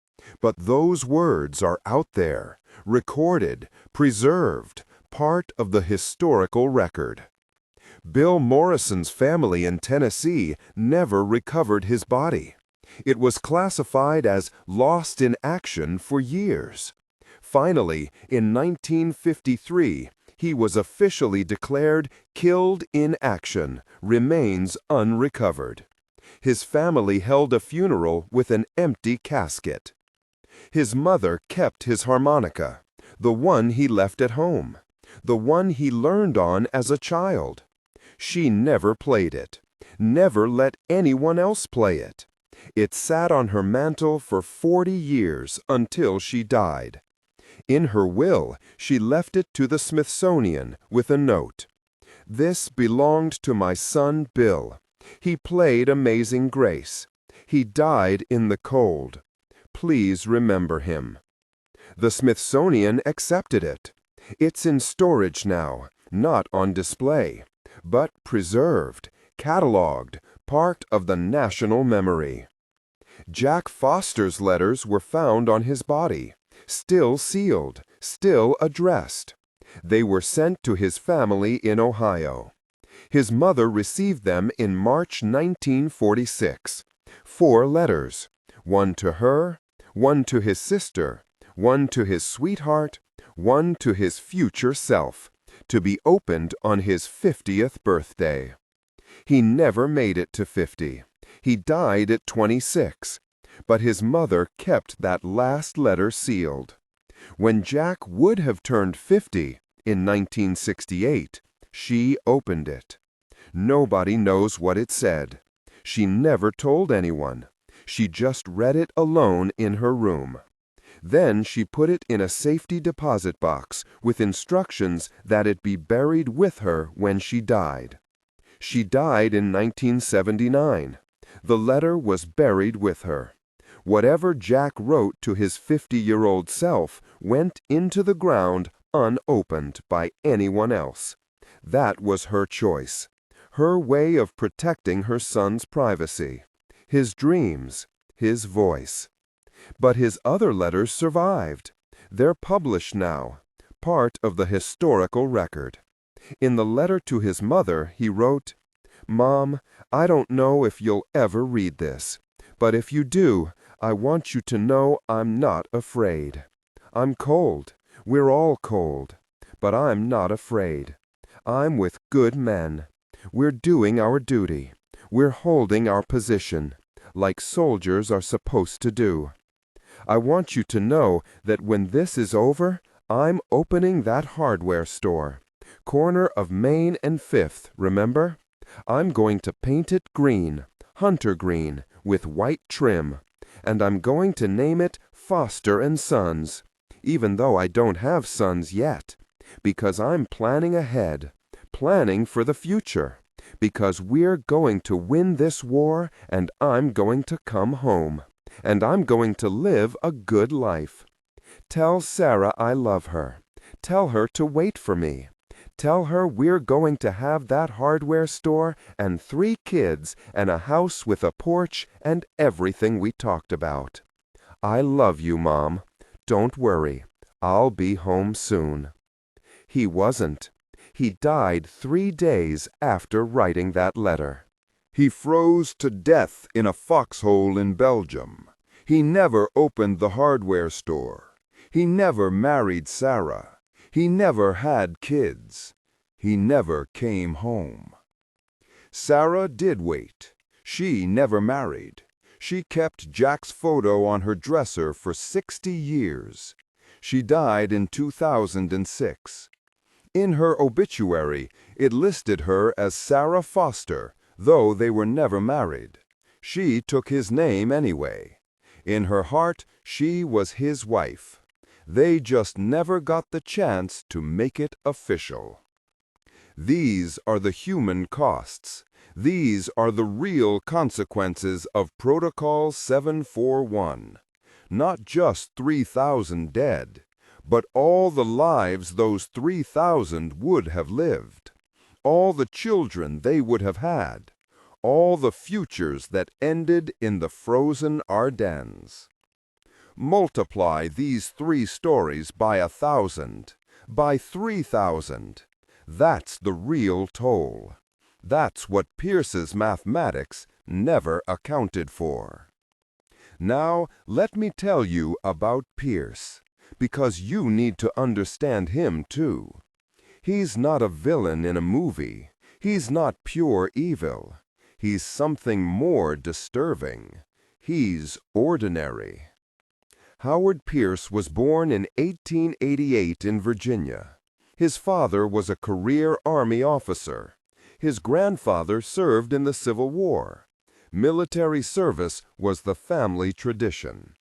But those words are out there, recorded, preserved, part of the historical record. Bill Morrison's family in Tennessee never recovered his body. It was classified as lost in action for years. Finally, in 1953, he was officially declared killed in action, remains unrecovered. His family held a funeral with an empty casket. His mother kept his harmonica, the one he left at home, the one he learned on as a child. She never played it, never let anyone else play it. It sat on her mantel for 40 years until she died. In her will, she left it to the Smithsonian with a note. "This belonged to my son Bill. He played Amazing Grace. He died in the cold. Please remember him." The Smithsonian accepted it. It's in storage now, not on display, but preserved, cataloged, part of the national memory. Jack Foster's letters were found on his body, still sealed, still addressed. They were sent to his family in Ohio. His mother received them in March 1946. 4 letters, one to her, one to his sister, one to his sweetheart, one to his future self, to be opened on his 50th birthday. He never made it to 50. He died at 26, but his mother kept that last letter sealed. When Jack would have turned 50 in 1968, she opened it. Nobody knows what it said. She never told anyone. She just read it alone in her room. Then she put it in a safety deposit box with instructions that it be buried with her when she died. She died in 1979. The letter was buried with her. Whatever Jack wrote to his 50-year-old self went into the ground unopened by anyone else. That was her choice, her way of protecting her son's privacy, his dreams, his voice. But his other letters survived. They're published now, part of the historical record. In the letter to his mother, he wrote, "Mom, I don't know if you'll ever read this, but if you do, I want you to know I'm not afraid. I'm cold. We're all cold. But I'm not afraid. I'm with good men. We're doing our duty. We're holding our position, like soldiers are supposed to do. I want you to know that when this is over, I'm opening that hardware store. Corner of Main and 5th, remember? I'm going to paint it green, hunter green, with white trim, and I'm going to name it Foster and Sons, even though I don't have sons yet, because I'm planning ahead, planning for the future, because we're going to win this war and I'm going to come home, and I'm going to live a good life. Tell Sarah I love her. Tell her to wait for me. Tell her we're going to have that hardware store and 3 kids and a house with a porch and everything we talked about. I love you, Mom. Don't worry. I'll be home soon." He wasn't. He died 3 days after writing that letter. He froze to death in a foxhole in Belgium. He never opened the hardware store. He never married Sarah. He never had kids. He never came home. Sarah did wait. She never married. She kept Jack's photo on her dresser for 60 years. She died in 2006. In her obituary, it listed her as Sarah Foster, though they were never married. She took his name anyway. In her heart, she was his wife. They just never got the chance to make it official. These are the human costs. These are the real consequences of Protocol 741. Not just 3,000 dead, but all the lives those 3,000 would have lived. All the children they would have had. All the futures that ended in the frozen Ardennes. Multiply these 3 stories by 1,000, by 3,000. That's the real toll. That's what Pierce's mathematics never accounted for. Now, let me tell you about Pierce, because you need to understand him too. He's not a villain in a movie. He's not pure evil. He's something more disturbing. He's ordinary. Howard Pierce was born in 1888 in Virginia. His father was a career Army officer. His grandfather served in the Civil War. Military service was the family tradition.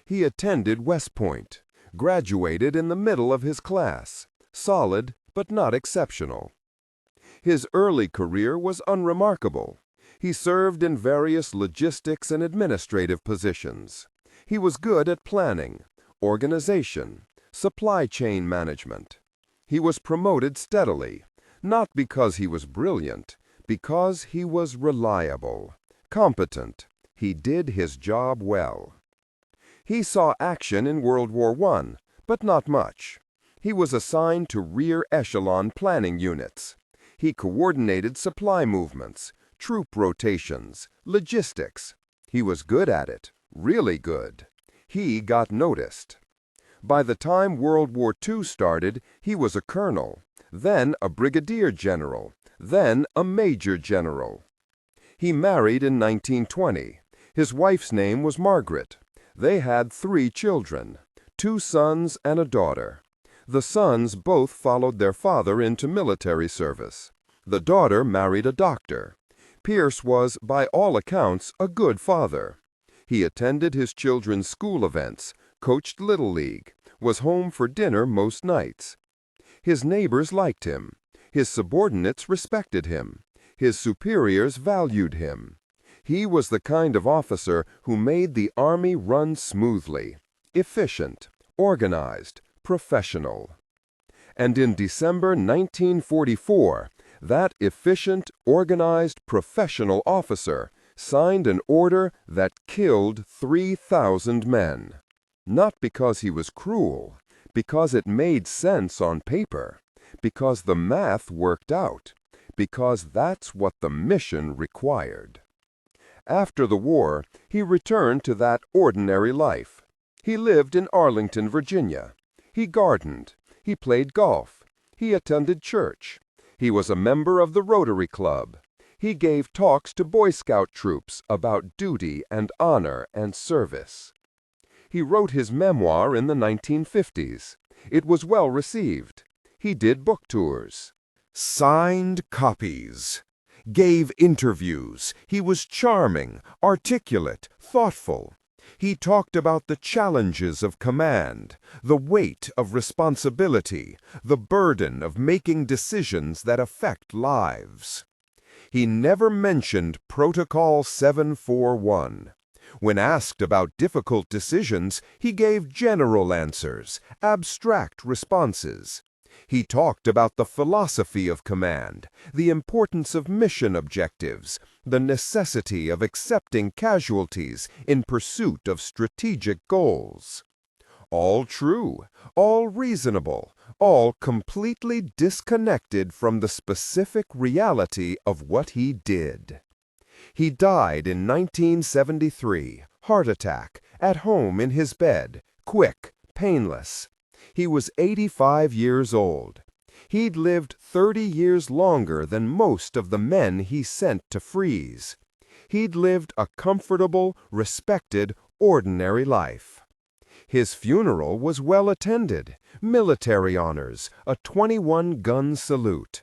He attended West Point, graduated in the middle of his class, solid but not exceptional. His early career was unremarkable. He served in various logistics and administrative positions. He was good at planning, organization, supply chain management. He was promoted steadily, not because he was brilliant, because he was reliable, competent. He did his job well. He saw action in World War I, but not much. He was assigned to rear echelon planning units. He coordinated supply movements, troop rotations, logistics. He was good at it. Really good. He got noticed. By the time World War II started, he was a colonel, then a brigadier general, then a major general. He married in 1920. His wife's name was Margaret. They had 3 children, 2 sons and a daughter. The sons both followed their father into military service. The daughter married a doctor. Pierce was, by all accounts, a good father. He attended his children's school events, coached Little League, was home for dinner most nights. His neighbors liked him. His subordinates respected him. His superiors valued him. He was the kind of officer who made the Army run smoothly, efficient, organized, professional. And in December 1944, that efficient, organized, professional officer signed an order that killed 3,000 men. Not because he was cruel, because it made sense on paper, because the math worked out, because that's what the mission required. After the war, he returned to that ordinary life. He lived in Arlington, Virginia. He gardened. He played golf. He attended church. He was a member of the Rotary Club. He gave talks to Boy Scout troops about duty and honor and service. He wrote his memoir in the 1950s. It was well received. He did book tours. Signed copies. Gave interviews. He was charming, articulate, thoughtful. He talked about the challenges of command, the weight of responsibility, the burden of making decisions that affect lives. He never mentioned Protocol 741. When asked about difficult decisions, he gave general answers, abstract responses. He talked about the philosophy of command, the importance of mission objectives, the necessity of accepting casualties in pursuit of strategic goals. All true, all reasonable, all completely disconnected from the specific reality of what he did. He died in 1973, heart attack, at home in his bed, quick, painless. He was 85 years old. He'd lived 30 years longer than most of the men he sent to freeze. He'd lived a comfortable, respected, ordinary life. His funeral was well attended, military honors, a 21-gun salute.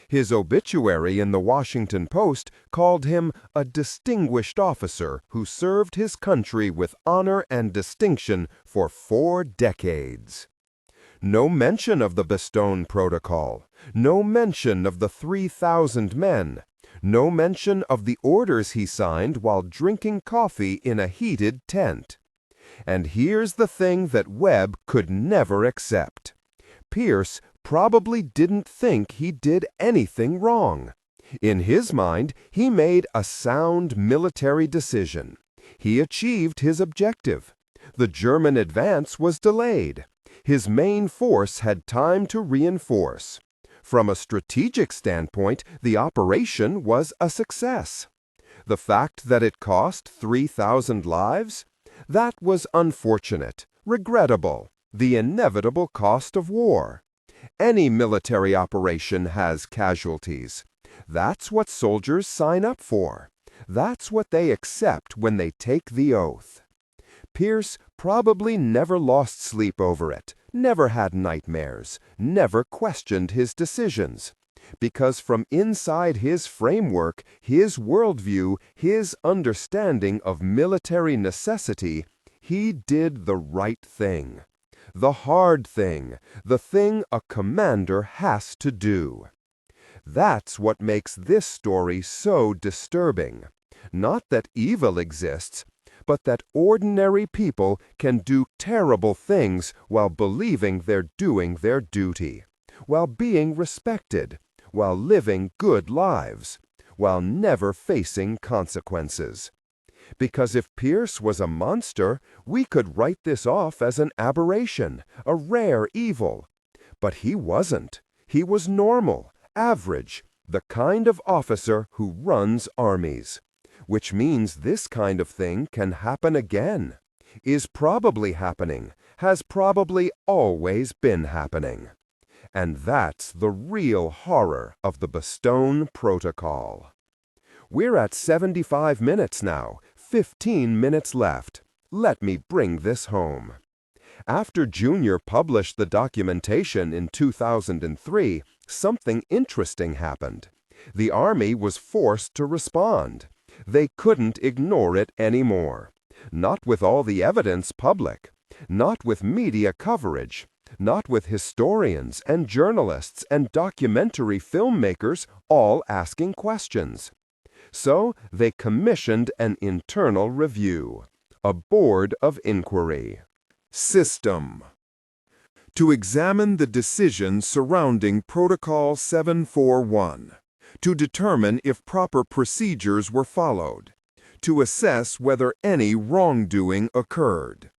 His obituary in the Washington Post called him a distinguished officer who served his country with honor and distinction for 4 decades. No mention of the Bastogne Protocol, no mention of the 3,000 men, no mention of the orders he signed while drinking coffee in a heated tent. And here's the thing that Webb could never accept. Pierce probably didn't think he did anything wrong. In his mind, he made a sound military decision. He achieved his objective. The German advance was delayed. His main force had time to reinforce. From a strategic standpoint, the operation was a success. The fact that it cost 3,000 lives? That was unfortunate, regrettable, the inevitable cost of war. Any military operation has casualties. That's what soldiers sign up for. That's what they accept when they take the oath. Pierce probably never lost sleep over it, never had nightmares, never questioned his decisions. Because from inside his framework, his worldview, his understanding of military necessity, he did the right thing. The hard thing, the thing a commander has to do. That's what makes this story so disturbing. Not that evil exists, but that ordinary people can do terrible things while believing they're doing their duty, while being respected, while living good lives, while never facing consequences. Because if Pierce was a monster, we could write this off as an aberration, a rare evil. But he wasn't. He was normal, average, the kind of officer who runs armies. Which means this kind of thing can happen again, is probably happening, has probably always been happening. And that's the real horror of the Bastogne Protocol. We're at 75 minutes now, 15 minutes left. Let me bring this home. After Junior published the documentation in 2003, something interesting happened. The Army was forced to respond. They couldn't ignore it anymore. Not with all the evidence public. Not with media coverage. Not with historians and journalists and documentary filmmakers all asking questions. So they commissioned an internal review, a board of inquiry. System. To examine the decisions surrounding Protocol 741. To determine if proper procedures were followed, to assess whether any wrongdoing occurred.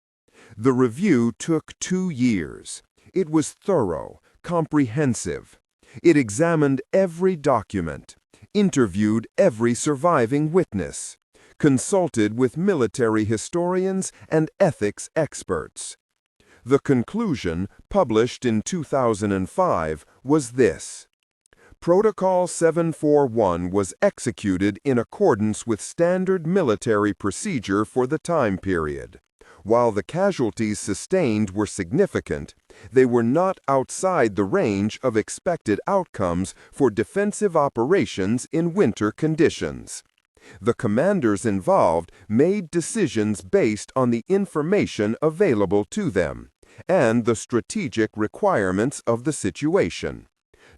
The review took 2 years. It was thorough, comprehensive. It examined every document, interviewed every surviving witness, consulted with military historians and ethics experts. The conclusion, published in 2005, was this: Protocol 741 was executed in accordance with standard military procedure for the time period. While the casualties sustained were significant, they were not outside the range of expected outcomes for defensive operations in winter conditions. The commanders involved made decisions based on the information available to them and the strategic requirements of the situation.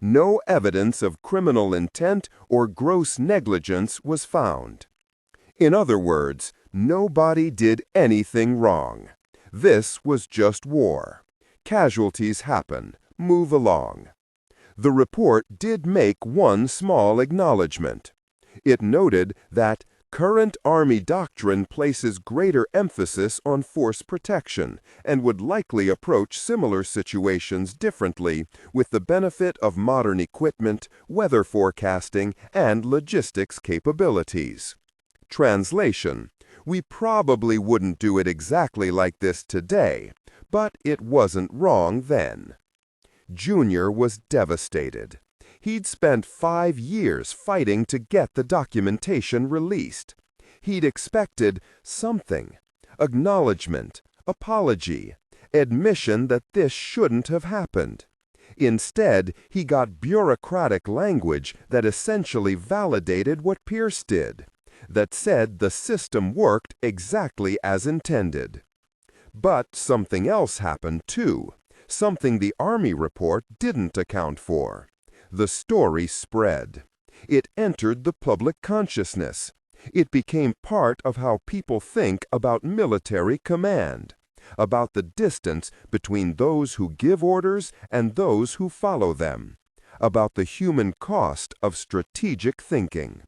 No evidence of criminal intent or gross negligence was found. In other words, nobody did anything wrong. This was just war. Casualties happen. Move along. The report did make one small acknowledgement. It noted that current Army doctrine places greater emphasis on force protection and would likely approach similar situations differently with the benefit of modern equipment, weather forecasting, and logistics capabilities. Translation: we probably wouldn't do it exactly like this today, but it wasn't wrong then. Junior was devastated. He'd spent 5 years fighting to get the documentation released. He'd expected something: acknowledgement, apology, admission that this shouldn't have happened. Instead, he got bureaucratic language that essentially validated what Pierce did, that said the system worked exactly as intended. But something else happened too, something the Army report didn't account for. The story spread. It entered the public consciousness. It became part of how people think about military command, about the distance between those who give orders and those who follow them, about the human cost of strategic thinking.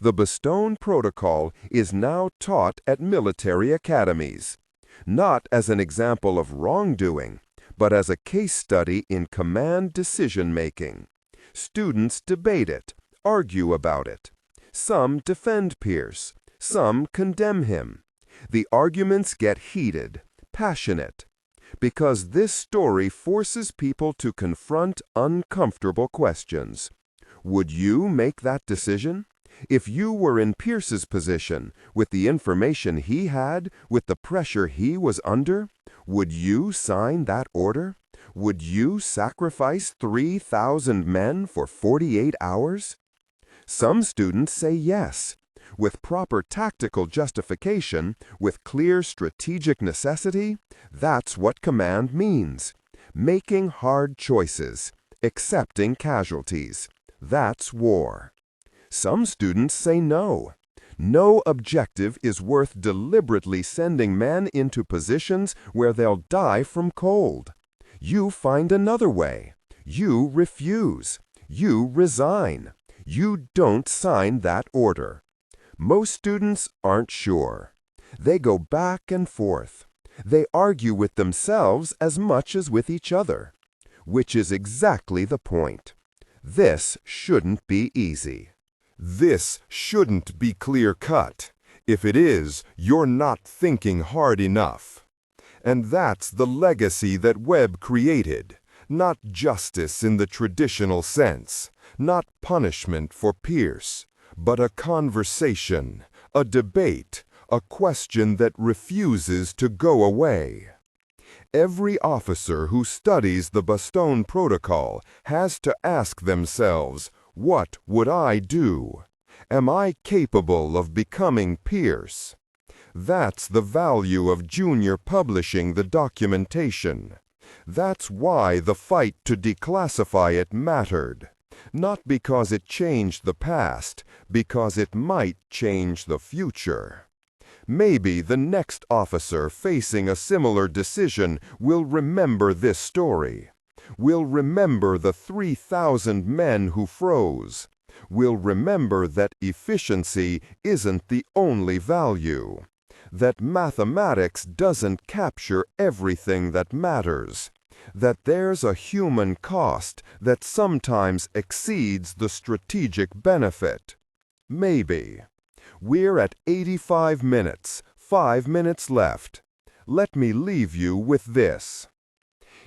The Bastogne Protocol is now taught at military academies, not as an example of wrongdoing, but as a case study in command decision-making. Students debate it, argue about it. Some defend Pierce, some condemn him. The arguments get heated, passionate, because this story forces people to confront uncomfortable questions. Would you make that decision? If you were in Pierce's position, with the information he had, with the pressure he was under, would you sign that order? Would you sacrifice 3,000 men for 48 hours? Some students say yes. With proper tactical justification, with clear strategic necessity, that's what command means. Making hard choices, accepting casualties. That's war. Some students say no. No objective is worth deliberately sending men into positions where they'll die from cold. You find another way. You refuse. You resign. You don't sign that order. Most students aren't sure. They go back and forth. They argue with themselves as much as with each other, which is exactly the point. This shouldn't be easy. This shouldn't be clear-cut. If it is, you're not thinking hard enough. And that's the legacy that Webb created. Not justice in the traditional sense, not punishment for Pierce, but a conversation, a debate, a question that refuses to go away. Every officer who studies the Bastogne Protocol has to ask themselves, what would I do? Am I capable of becoming Pierce? That's the value of Junior publishing the documentation. That's why the fight to declassify it mattered. Not because it changed the past, because it might change the future. Maybe the next officer facing a similar decision will remember this story. Will remember the 3,000 men who froze. Will remember that efficiency isn't the only value. that mathematics doesn't capture everything that matters, that there's a human cost that sometimes exceeds the strategic benefit. Maybe. We're at 85 minutes, 5 minutes left. Let me leave you with this.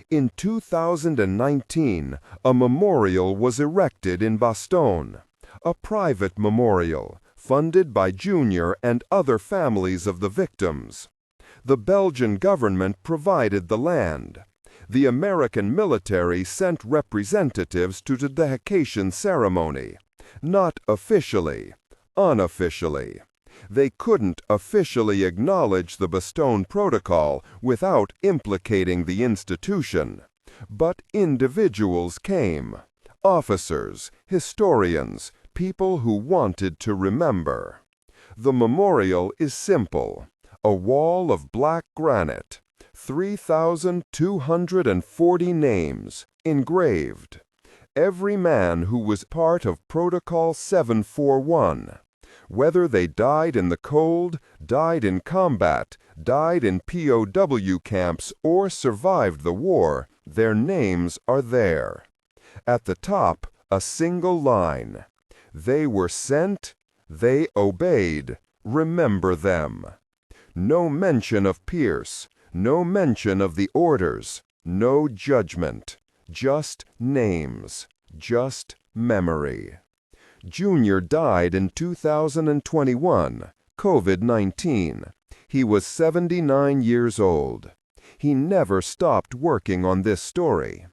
In 2019, a memorial was erected in Bastogne, a private memorial funded by Junior and other families of the victims. The Belgian government provided the land. The American military sent representatives to the dedication ceremony, not officially, unofficially. They couldn't officially acknowledge the Bastogne Protocol without implicating the institution. But individuals came. Officers, historians, people who wanted to remember. The memorial is simple. A wall of black granite. 3,240 names, engraved. Every man who was part of Protocol 741. Whether they died in the cold, died in combat, died in POW camps, or survived the war, their names are there. At the top, a single line. They were sent, they obeyed, remember them. No mention of Pierce, no mention of the orders, no judgment, just names, just memory. Junior died in 2021, COVID-19. He was 79 years old. He never stopped working on this story.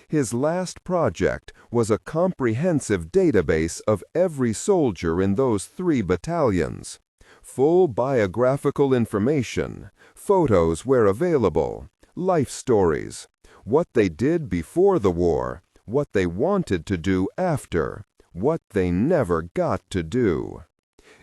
His last project was a comprehensive database of every soldier in those 3 battalions. Full biographical information, photos where available, life stories, what they did before the war, what they wanted to do after, what they never got to do.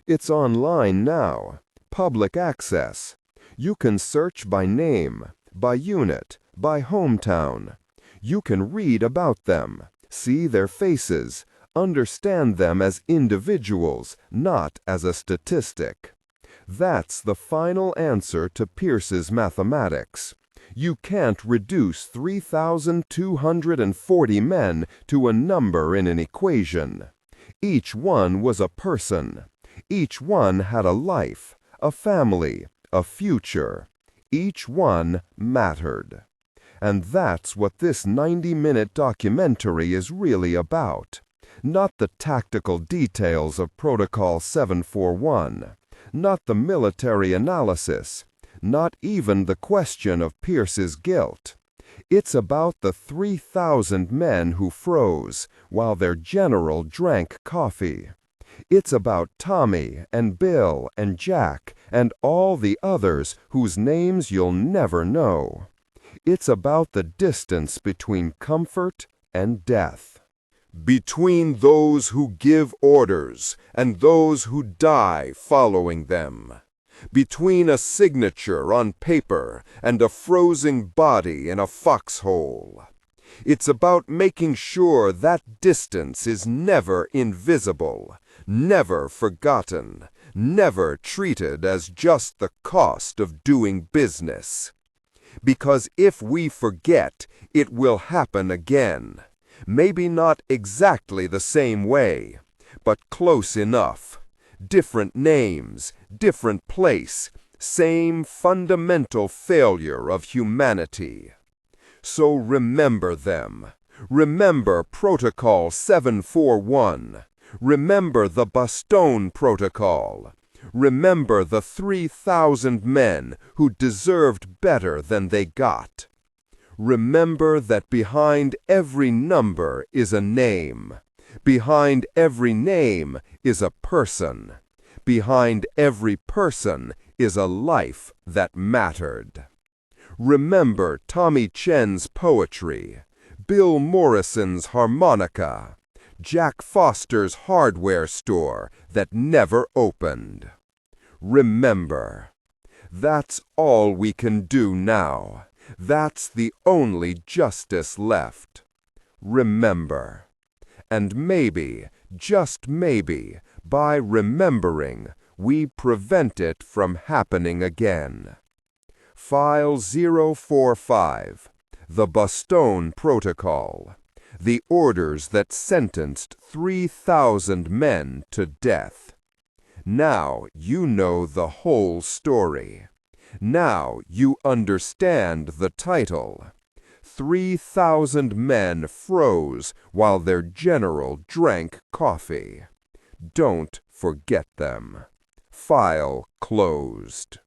It's online now, public access. You can search by name, by unit, by hometown. You can read about them, see their faces, understand them as individuals, not as a statistic. That's the final answer to Pierce's mathematics. You can't reduce 3,240 men to a number in an equation. Each one was a person. Each one had a life, a family, a future. Each one mattered. And that's what this 90-minute documentary is really about. Not the tactical details of Protocol 741, not the military analysis, not even the question of Pierce's guilt. It's about the 3,000 men who froze while their general drank coffee. It's about Tommy and Bill and Jack and all the others whose names you'll never know. It's about the distance between comfort and death. Between those who give orders and those who die following them. Between a signature on paper and a frozen body in a foxhole. It's about making sure that distance is never invisible, never forgotten, never treated as just the cost of doing business. Because if we forget, it will happen again. Maybe not exactly the same way, but close enough. Different names, different place, same fundamental failure of humanity. So remember them. Remember Protocol 741. Remember the Bastogne Protocol. Remember the 3,000 men who deserved better than they got. Remember that behind every number is a name. Behind every name is a person. Behind every person is a life that mattered. Remember Tommy Chen's poetry, Bill Morrison's harmonica, Jack Foster's hardware store that never opened. Remember. That's all we can do now. That's the only justice left. Remember. And maybe, just maybe, by remembering, We prevent it from happening again. File 045, the Bastogne Protocol, the orders that sentenced 3,000 men to death. Now you know the whole story. Now you understand the title. 3,000 men froze while their general drank coffee. Don't forget them. File closed.